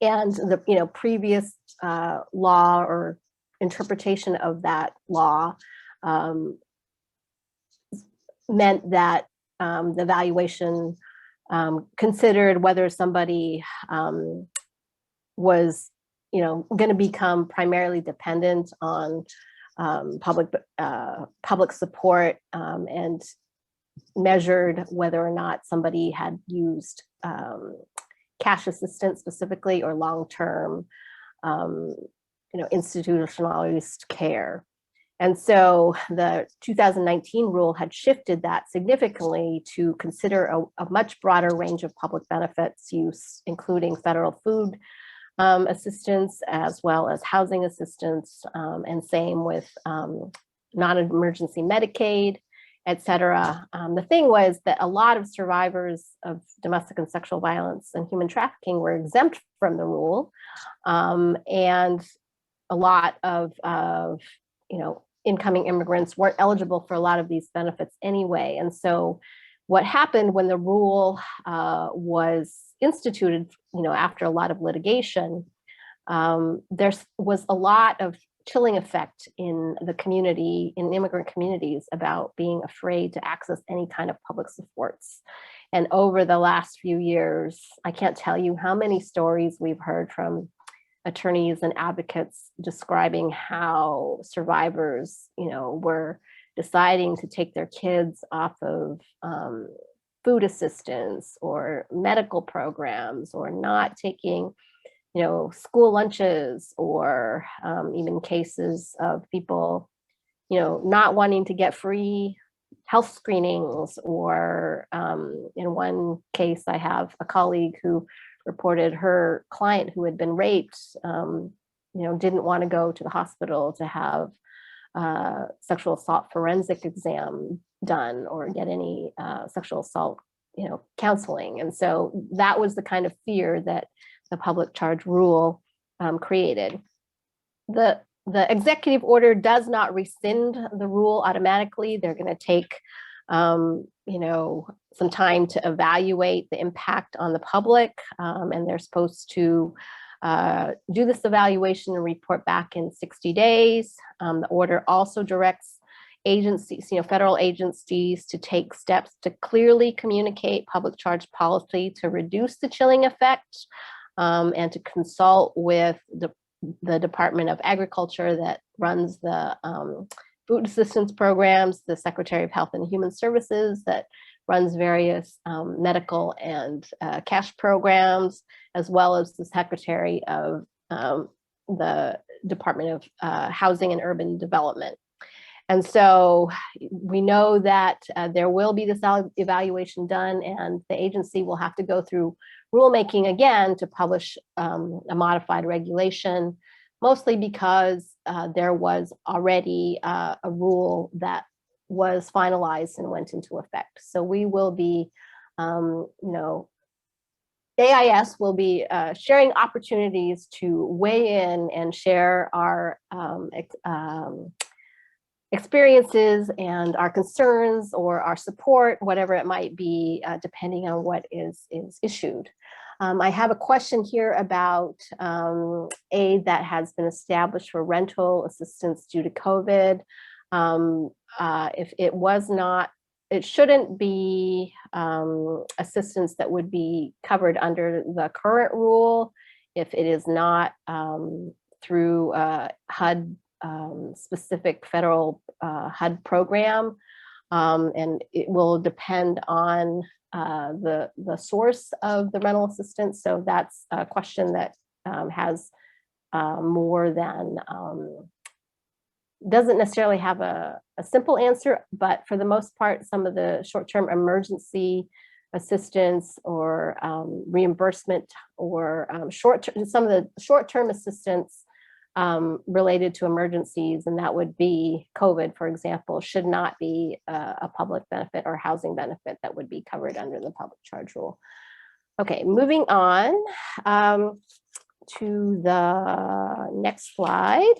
And the previous law or interpretation of that law meant that the evaluation considered whether somebody was going to become primarily dependent on public support, and measured whether or not somebody had used cash assistance specifically or long-term institutionalized care. And so the 2019 rule had shifted that significantly to consider a much broader range of public benefits use, including federal food assistance, as well as housing assistance, and same with non-emergency Medicaid, et cetera. The thing was that a lot of survivors of domestic and sexual violence and human trafficking were exempt from the rule, and a lot of incoming immigrants weren't eligible for a lot of these benefits anyway. And so what happened when the rule was instituted, after a lot of litigation, there was a lot of chilling effect in the community, in immigrant communities, about being afraid to access any kind of public supports. And over the last few years, I can't tell you how many stories we've heard from attorneys and advocates describing how survivors, were deciding to take their kids off of food assistance or medical programs, or not taking school lunches, or even cases of people, not wanting to get free health screenings, or in one case, I have a colleague who reported her client who had been raped, didn't want to go to the hospital to have sexual assault forensic exam done or get any sexual assault, counseling. And so that was the kind of fear that the public charge rule created. The executive order does not rescind the rule automatically. They're going to take, some time to evaluate the impact on the public, and they're supposed to do this evaluation and report back in 60 days. The order also directs agencies, federal agencies, to take steps to clearly communicate public charge policy to reduce the chilling effect, and to consult with the Department of Agriculture that runs the food assistance programs, the Secretary of Health and Human Services that runs various medical and cash programs, as well as the Secretary of the Department of Housing and Urban Development. And so we know that there will be this evaluation done, and the agency will have to go through rulemaking again to publish a modified regulation, mostly because there was already a rule that was finalized and went into effect. So we will be, AIS will be sharing opportunities to weigh in and share our experiences and our concerns or our support, whatever it might be, depending on what is issued. I have a question here about aid that has been established for rental assistance due to COVID. If it was not, it shouldn't be assistance that would be covered under the current rule if it is not through HUD specific federal HUD program, and it will depend on the source of the rental assistance. So that's a question that has more than, doesn't necessarily have a simple answer, but for the most part, some of the short-term emergency assistance or reimbursement, or some of the short-term assistance related to emergencies, and that would be COVID, for example, should not be a public benefit or housing benefit that would be covered under the public charge rule. Okay, moving on to the next slide.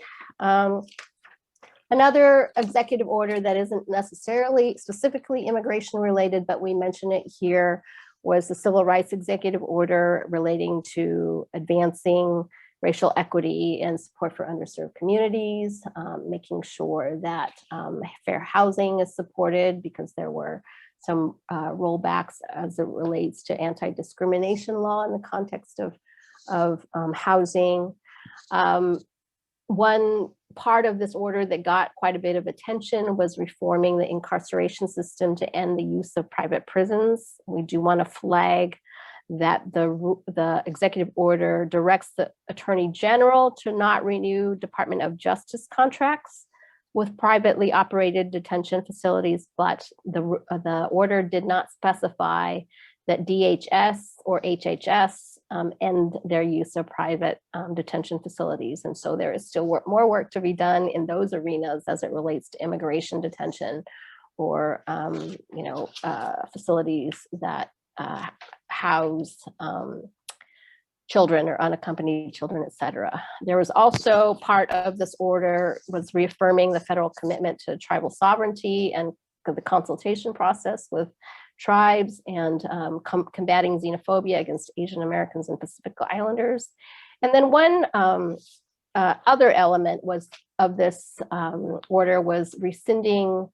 Another executive order that isn't necessarily specifically immigration related, but we mention it here, was the Civil Rights Executive Order relating to advancing racial equity and support for underserved communities, making sure that fair housing is supported, because there were some rollbacks as it relates to anti-discrimination law in the context of housing. One part of this order that got quite a bit of attention was reforming the incarceration system to end the use of private prisons. We do want to flag that the executive order directs the Attorney General to not renew Department of Justice contracts with privately operated detention facilities, but the order did not specify that DHS or HHS end their use of private detention facilities. And so there is still more work to be done in those arenas as it relates to immigration detention, or facilities that house children or unaccompanied children, et cetera. There was also part of this order was reaffirming the federal commitment to tribal sovereignty and the consultation process with tribes and combating xenophobia against Asian Americans and Pacific Islanders. And then one other element was of this order was rescinding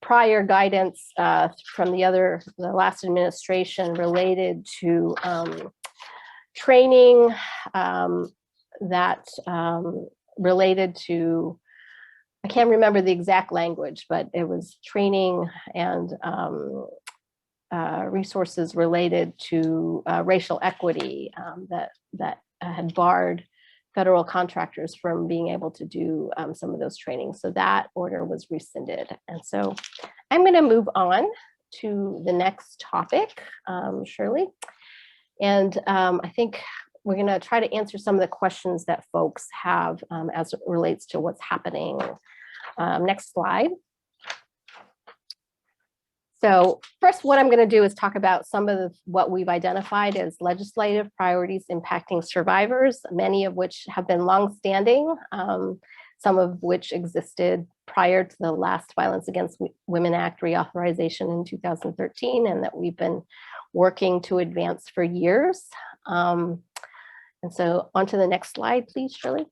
prior guidance from the last administration related to training that related to, I can't remember the exact language, but it was training and resources related to racial equity that had barred federal contractors from being able to do some of those trainings. So that order was rescinded. And so I'm going to move on to the next topic, Shirley. And I think we're going to try to answer some of the questions that folks have as it relates to what's happening. Next slide. So first, what I'm going to do is talk about some of what we've identified as legislative priorities impacting survivors, many of which have been longstanding, some of which existed prior to the last Violence Against Women Act reauthorization in 2013, and that we've been working to advance for years. And so on to the next slide, please, Shirley.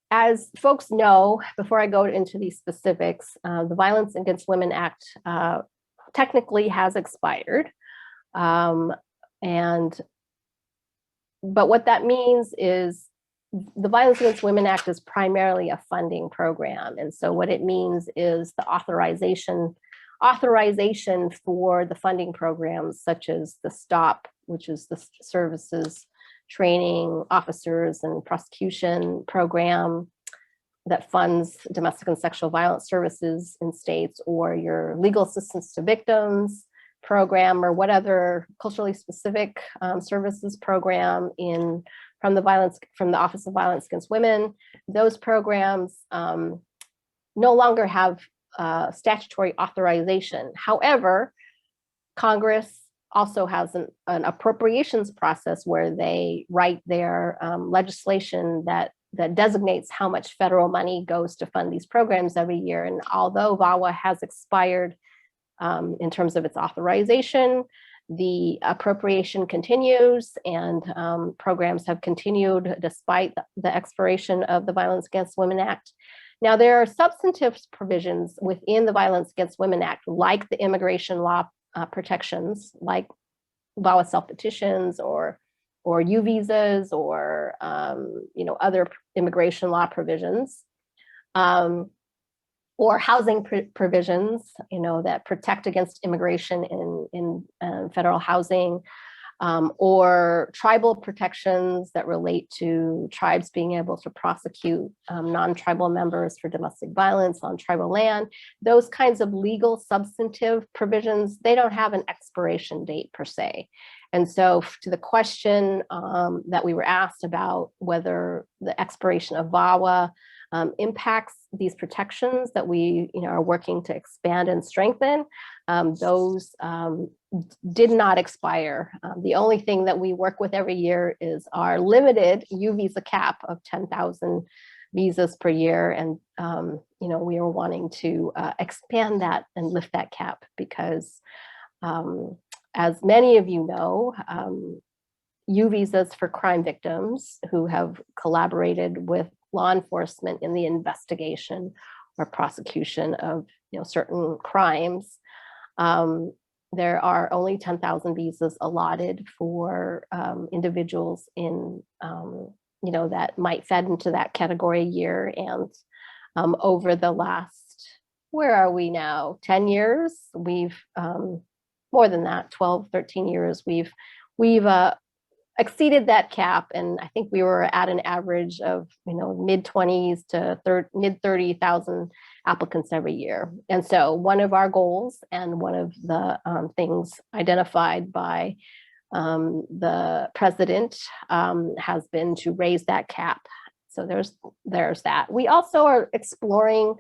As folks know, before I go into these specifics, the Violence Against Women Act technically has expired. But what that means is the Violence Against Women Act is primarily a funding program. And so what it means is the authorization for the funding programs, such as the STOP, which is the Services Training Officers and Prosecution Program that funds domestic and sexual violence services in states, or your Legal Assistance to Victims program, or what other culturally specific services program from the Office of Violence Against Women. Those programs no longer have statutory authorization. However, Congress also has an appropriations process where they write their legislation that designates how much federal money goes to fund these programs every year. And although VAWA has expired in terms of its authorization, the appropriation continues, and programs have continued despite the expiration of the Violence Against Women Act. Now, there are substantive provisions within the Violence Against Women Act, like the immigration law protections, like VAWA self-petitions or U visas, or other immigration law provisions, or housing provisions, that protect against immigration in federal housing, or tribal protections that relate to tribes being able to prosecute non-tribal members for domestic violence on tribal land. Those kinds of legal substantive provisions, they don't have an expiration date per se. And so to the question that we were asked about whether the expiration of VAWA impacts these protections that we are working to expand and strengthen, those did not expire. The only thing that we work with every year is our limited U visa cap of 10,000 visas per year. And we are wanting to expand that and lift that cap because as many of you know, U visas for crime victims who have collaborated with law enforcement in the investigation or prosecution of certain crimes. There are only 10,000 visas allotted for individuals in that might fit into that category a year. And over the last, where are we now? 10 years, we've more than that, 12, 13 years, we've exceeded that cap. And I think we were at an average of, mid-20s to mid-30,000 applicants every year. And so one of our goals and one of the things identified by the president has been to raise that cap. So there's that. We also are exploring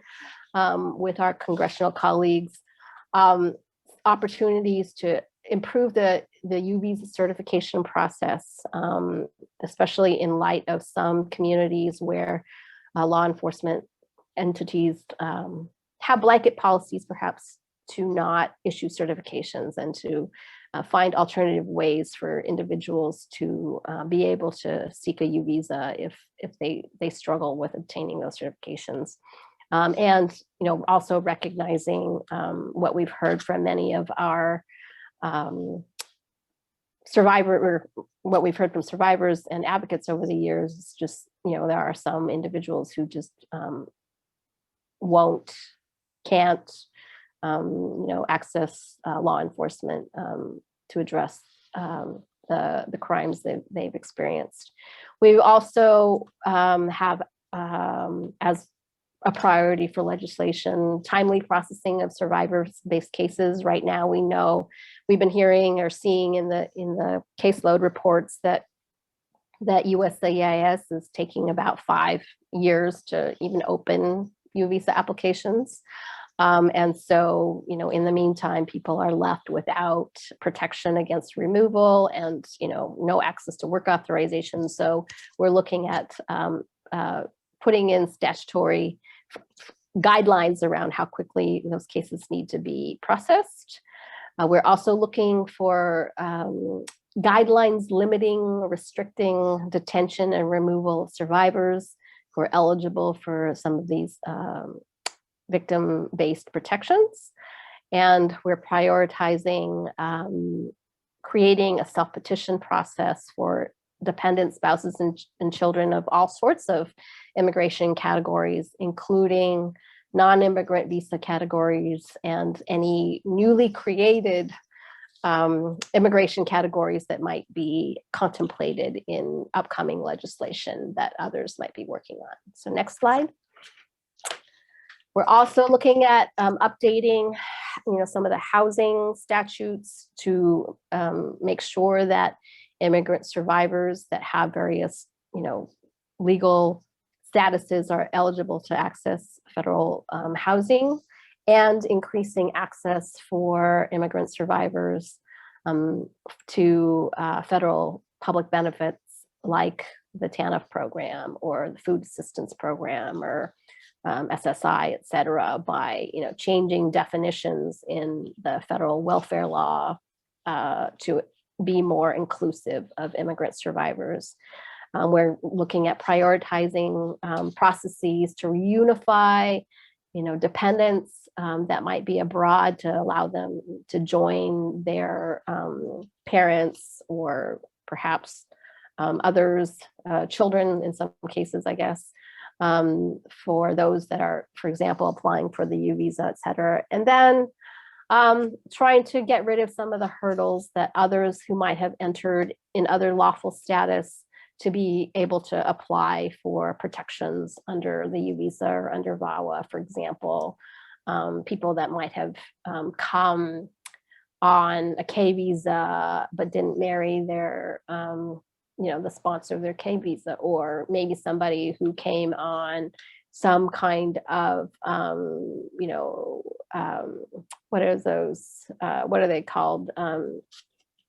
with our congressional colleagues opportunities to improve the U visa certification process, especially in light of some communities where law enforcement entities have blanket policies perhaps to not issue certifications, and to find alternative ways for individuals to be able to seek a U visa if they struggle with obtaining those certifications. And also recognizing what we've heard from many of our what we've heard from survivors and advocates over the years is just, there are some individuals who just can't access law enforcement to address the crimes they've experienced. We also have as a priority for legislation, timely processing of survivor-based cases. Right now, we know we've been hearing or seeing in the caseload reports that USCIS is taking about 5 years to even open U visa applications. And so, in the meantime, people are left without protection against removal and, no access to work authorization. So we're looking at putting in statutory guidelines around how quickly those cases need to be processed. We're also looking for guidelines limiting, restricting detention and removal of survivors who are eligible for some of these victim-based protections. And we're prioritizing creating a self-petition process for dependent spouses and children of all sorts of immigration categories, including non-immigrant visa categories and any newly created immigration categories that might be contemplated in upcoming legislation that others might be working on. So next slide. We're also looking at updating, some of the housing statutes to make sure that immigrant survivors that have various, legal statuses are eligible to access federal housing, and increasing access for immigrant survivors to federal public benefits like the TANF program or the food assistance program or SSI, et cetera, by changing definitions in the federal welfare law to be more inclusive of immigrant survivors. We're looking at prioritizing processes to reunify, dependents that might be abroad, to allow them to join their parents or perhaps others, children in some cases, I guess, for those that are, for example, applying for the U visa, et cetera. And then trying to get rid of some of the hurdles that others who might have entered in other lawful status to be able to apply for protections under the U visa or under VAWA, for example. People that might have come on a K visa but didn't marry their the sponsor of their K visa, or maybe somebody who came on some kind of, what are those, what are they called?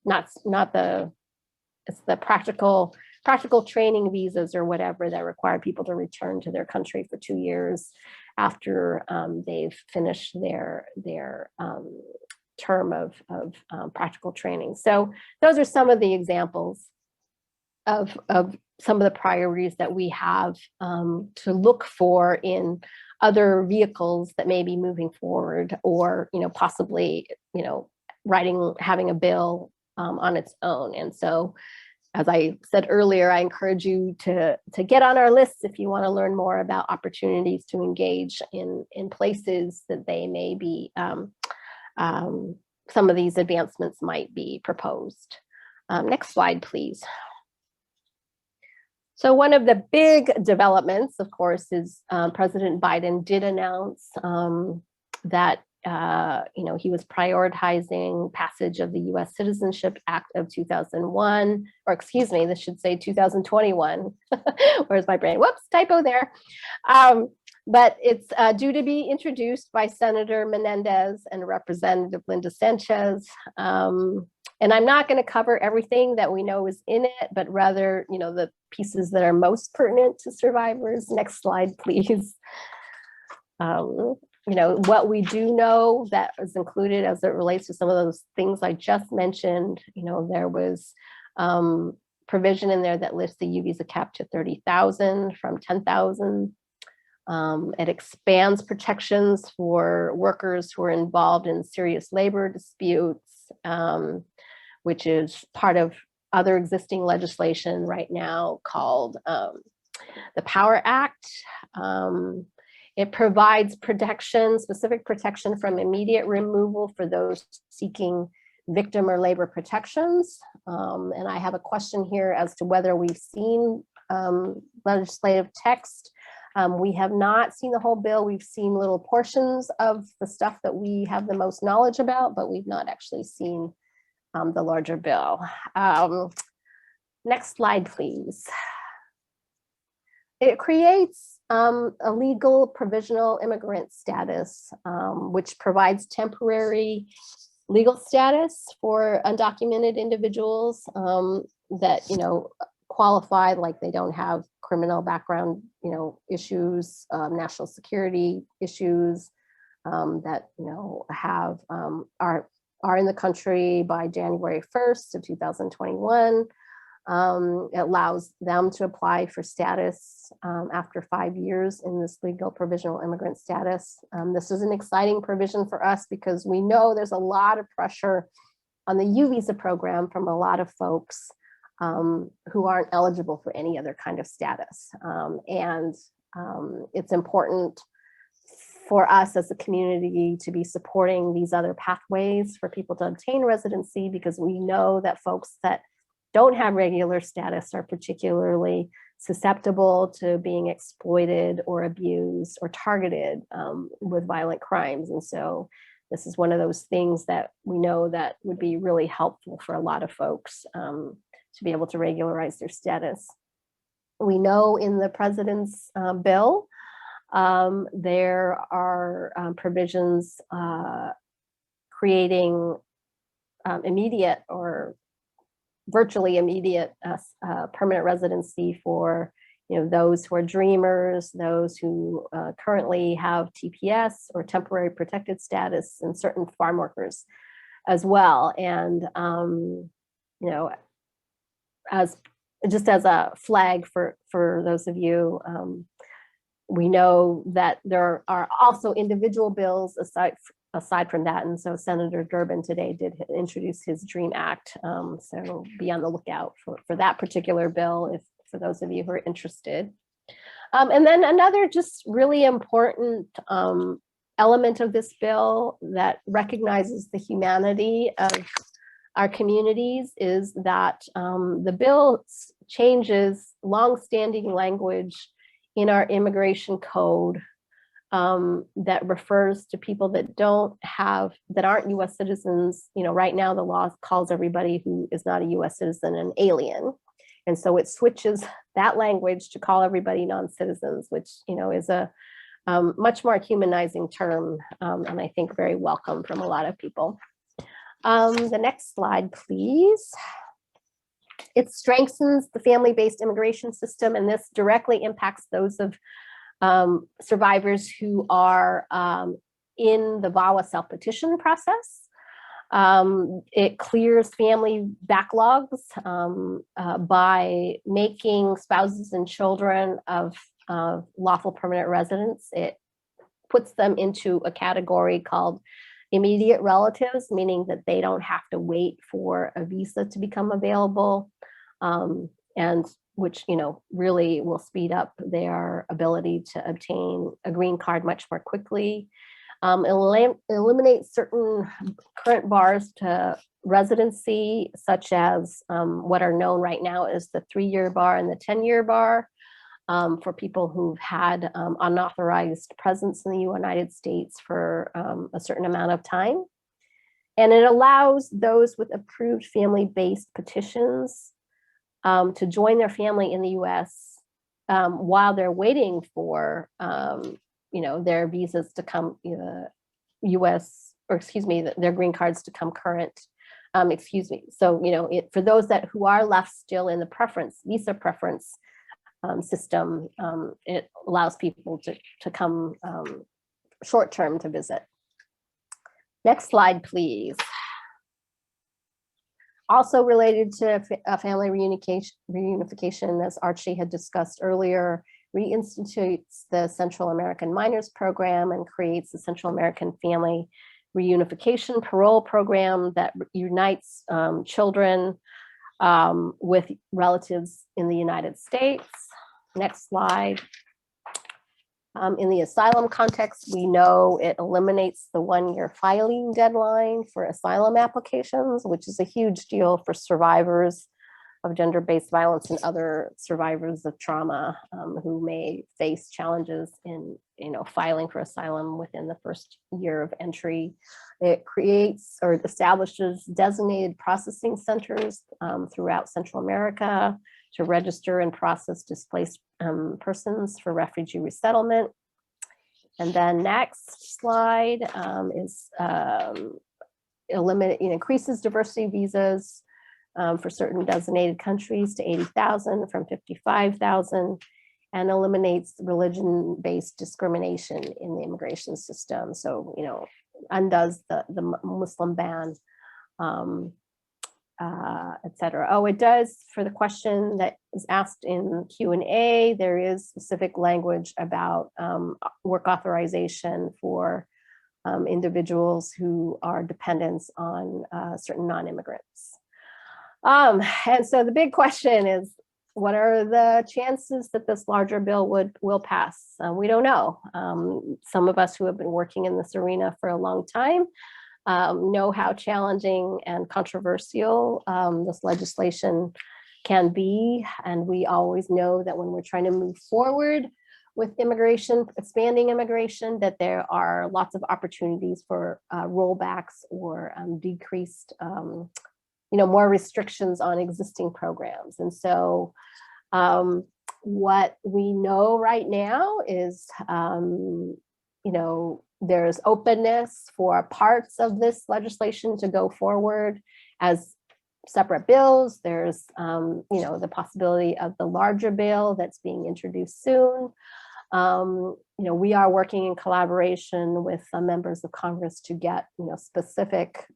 It's the practical training visas or whatever that require people to return to their country for 2 years after they've finished their term of practical training. So those are some of the examples of some of the priorities that we have to look for in other vehicles that may be moving forward, or possibly having a bill on its own. And so, as I said earlier, I encourage you to get on our list if you want to learn more about opportunities to engage in places that they may be, some of these advancements might be proposed. Next slide, please. So one of the big developments, of course, is President Biden did announce that he was prioritizing passage of the U.S. Citizenship Act of 2001, or excuse me, this should say 2021. Where's my brain? Whoops, typo there. but it's due to be introduced by Senator Menendez and Representative Linda Sanchez. And I'm not going to cover everything that we know is in it, but rather, the pieces that are most pertinent to survivors. Next slide, please. What we do know that is included as it relates to some of those things I just mentioned, there was provision in there that lists the U visa cap to 30,000 from 10,000. It expands protections for workers who are involved in serious labor disputes, which is part of other existing legislation right now called the Power Act. It provides protection, specific protection from immediate removal for those seeking victim or labor protections. And I have a question here as to whether we've seen legislative text. We have not seen the whole bill. We've seen little portions of the stuff that we have the most knowledge about, but we've not actually seen the larger bill. Next slide, please. It creates a legal provisional immigrant status, which provides temporary legal status for undocumented individuals that, qualify, like they don't have criminal background, issues, national security issues, that, have, are in the country by January 1st of 2021. It allows them to apply for status after 5 years in this legal provisional immigrant status. This is an exciting provision for us because we know there's a lot of pressure on the U visa program from a lot of folks who aren't eligible for any other kind of status. It's important for us as a community to be supporting these other pathways for people to obtain residency, because we know that folks that don't have regular status are particularly susceptible to being exploited or abused or targeted with violent crimes. And so this is one of those things that we know that would be really helpful for a lot of folks to be able to regularize their status. We know in the president's bill, there are provisions creating immediate or virtually immediate permanent residency for those who are dreamers, those who currently have TPS or temporary protected status, and certain farm workers as well. And as a flag for those of you, we know that there are also individual bills aside from that. And so Senator Durbin today did introduce his DREAM Act. So be on the lookout for that particular bill for those of you who are interested. And then another just really important element of this bill that recognizes the humanity of our communities is that the bill changes longstanding language in our immigration code that refers to people that aren't US citizens. Right now the law calls everybody who is not a US citizen an alien. And so it switches that language to call everybody non-citizens, which, is a much more humanizing term, and I think very welcome from a lot of people. The next slide, please. It strengthens the family-based immigration system, and this directly impacts those of survivors who are in the VAWA self-petition process. It clears family backlogs by making spouses and children of lawful permanent residents. It puts them into a category called immediate relatives, meaning that they don't have to wait for a visa to become available, and which really will speed up their ability to obtain a green card much more quickly. Eliminate certain current bars to residency, such as what are known right now as the 3-year bar and the 10-year bar for people who've had unauthorized presence in the United States for a certain amount of time. And it allows those with approved family-based petitions to join their family in the US while they're waiting for their visas to come US, or excuse me, their green cards to come current. So, for those who are left still in the visa preference system, it allows people to come short-term to visit. Next slide, please. Also related to family reunification, as Archie had discussed earlier, reinstitutes the Central American Minors Program and creates the Central American Family Reunification Parole Program that unites children with relatives in the United States. Next slide. In the asylum context, we know it eliminates the 1-year filing deadline for asylum applications, which is a huge deal for survivors of gender-based violence and other survivors of trauma who may face challenges in filing for asylum within the first year of entry. It creates or establishes designated processing centers throughout Central America to register and process displaced persons for refugee resettlement. And then next slide increases diversity visas for certain designated countries to 80,000 from 55,000, and eliminates religion-based discrimination in the immigration system. So, undoes the Muslim ban, et cetera. Oh, it does, for the question that was asked in Q&A, there is specific language about work authorization for individuals who are dependents on certain non-immigrants. And so the big question is, what are the chances that this larger bill will pass? We don't know. Some of us who have been working in this arena for a long time know how challenging and controversial this legislation can be. And we always know that when we're trying to move forward with immigration, expanding immigration, that there are lots of opportunities for rollbacks or decreased, more restrictions on existing programs. And so what we know right now is, there's openness for parts of this legislation to go forward as separate bills. There's, the possibility of the larger bill that's being introduced soon. We are working in collaboration with some members of Congress to get, specific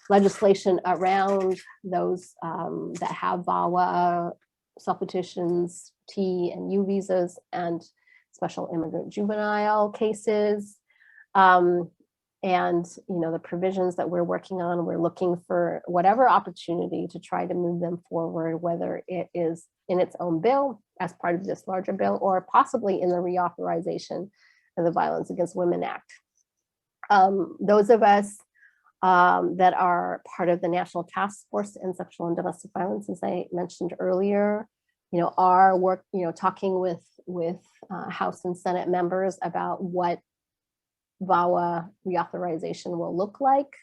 legislation around those that have VAWA, self-petitions, T and U visas, and special immigrant juvenile cases. And, the provisions that we're working on, we're looking for whatever opportunity to try to move them forward, whether it is in its own bill as part of this larger bill, or possibly in the reauthorization of the Violence Against Women Act. Those of us that are part of the National Task Force in Sexual and Domestic Violence, as I mentioned earlier, our work, talking with House and Senate members about what VAWA reauthorization will look like,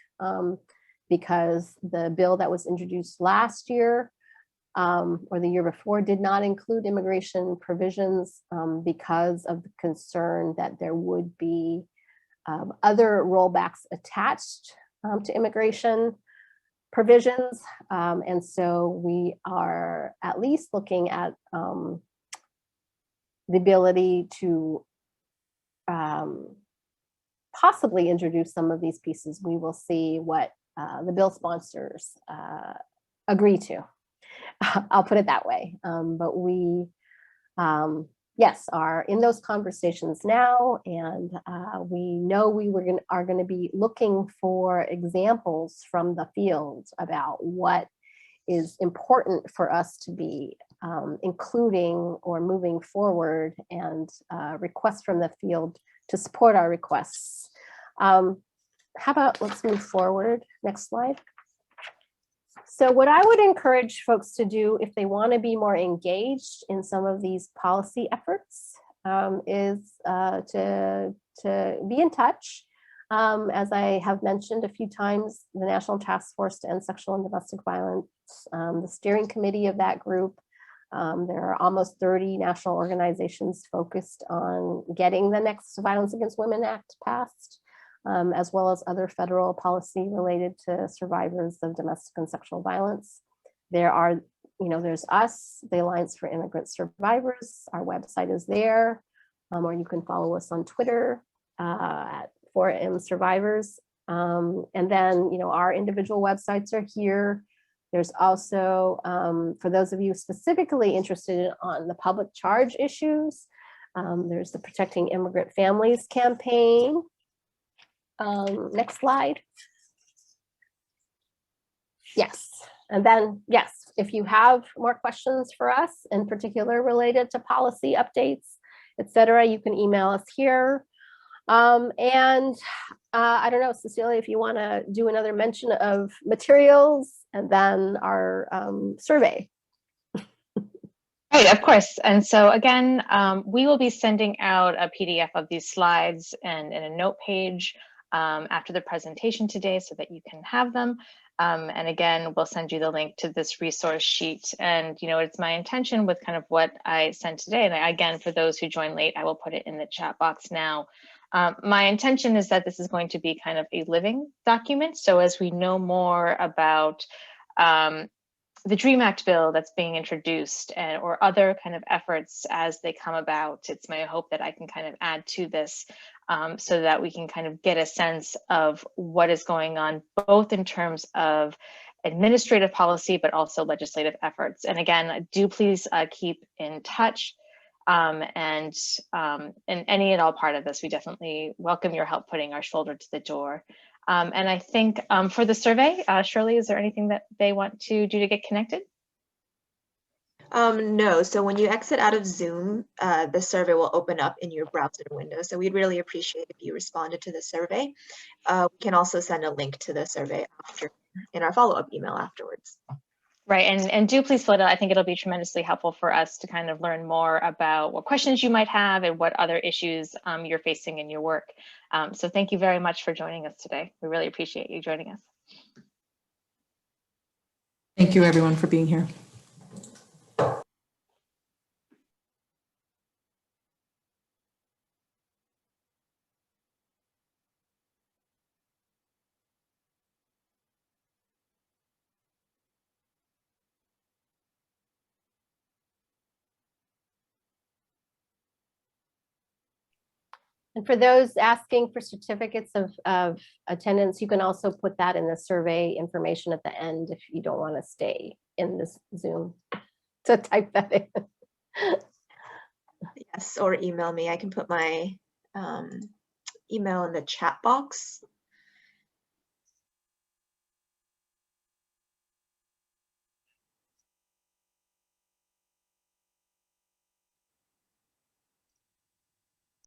because the bill that was introduced last year or the year before did not include immigration provisions because of the concern that there would be other rollbacks attached to immigration provisions. And so we are at least looking at the ability to possibly introduce some of these pieces. We will see what the bill sponsors agree to. I'll put it that way. But we, yes, are in those conversations now, and we know are going to be looking for examples from the field about what is important for us to be including or moving forward, and requests from the field to support our requests. How about let's move forward. Next slide. So what I would encourage folks to do if they want to be more engaged in some of these policy efforts is to be in touch. As I have mentioned a few times, the National Task Force to End Sexual and Domestic Violence, the steering committee of that group There are almost 30 national organizations focused on getting the next Violence Against Women Act passed, as well as other federal policy related to survivors of domestic and sexual violence. There are, there's us, the Alliance for Immigrant Survivors. Our website is there, or you can follow us on Twitter at 4M Survivors. And then, our individual websites are here. There's also, for those of you specifically interested on the public charge issues, there's the Protecting Immigrant Families campaign. Next slide. Yes, and then, yes, if you have more questions for us, in particular related to policy updates, etc., you can email us here. I don't know, Cecilia, if you want to do another mention of materials and then our survey. Right, of course. And so again, we will be sending out a PDF of these slides and in a note page after the presentation today so that you can have them. And again, we'll send you the link to this resource sheet. And, it's my intention with kind of what I sent today. And again, for those who joined late, I will put it in the chat box now. My intention is that this is going to be kind of a living document. So as we know more about the DREAM Act bill that's being introduced or other kind of efforts as they come about, it's my hope that I can kind of add to this so that we can kind of get a sense of what is going on, both in terms of administrative policy, but also legislative efforts. And again, do please keep in touch. And any and all part of this, we definitely welcome your help putting our shoulder to the door. And I think for the survey, Shirley, is there anything that they want to do to get connected? No, so when you exit out of Zoom, the survey will open up in your browser window. So we'd really appreciate if you responded to the survey. We can also send a link to the survey in our follow-up email afterwards. Right, and do please fill it out. I think it'll be tremendously helpful for us to kind of learn more about what questions you might have and what other issues you're facing in your work. So thank you very much for joining us today. We really appreciate you joining us. Thank you, everyone, for being here. And for those asking for certificates of attendance, you can also put that in the survey information at the end if you don't want to stay in this Zoom. So type that in. Yes, or email me. I can put my email in the chat box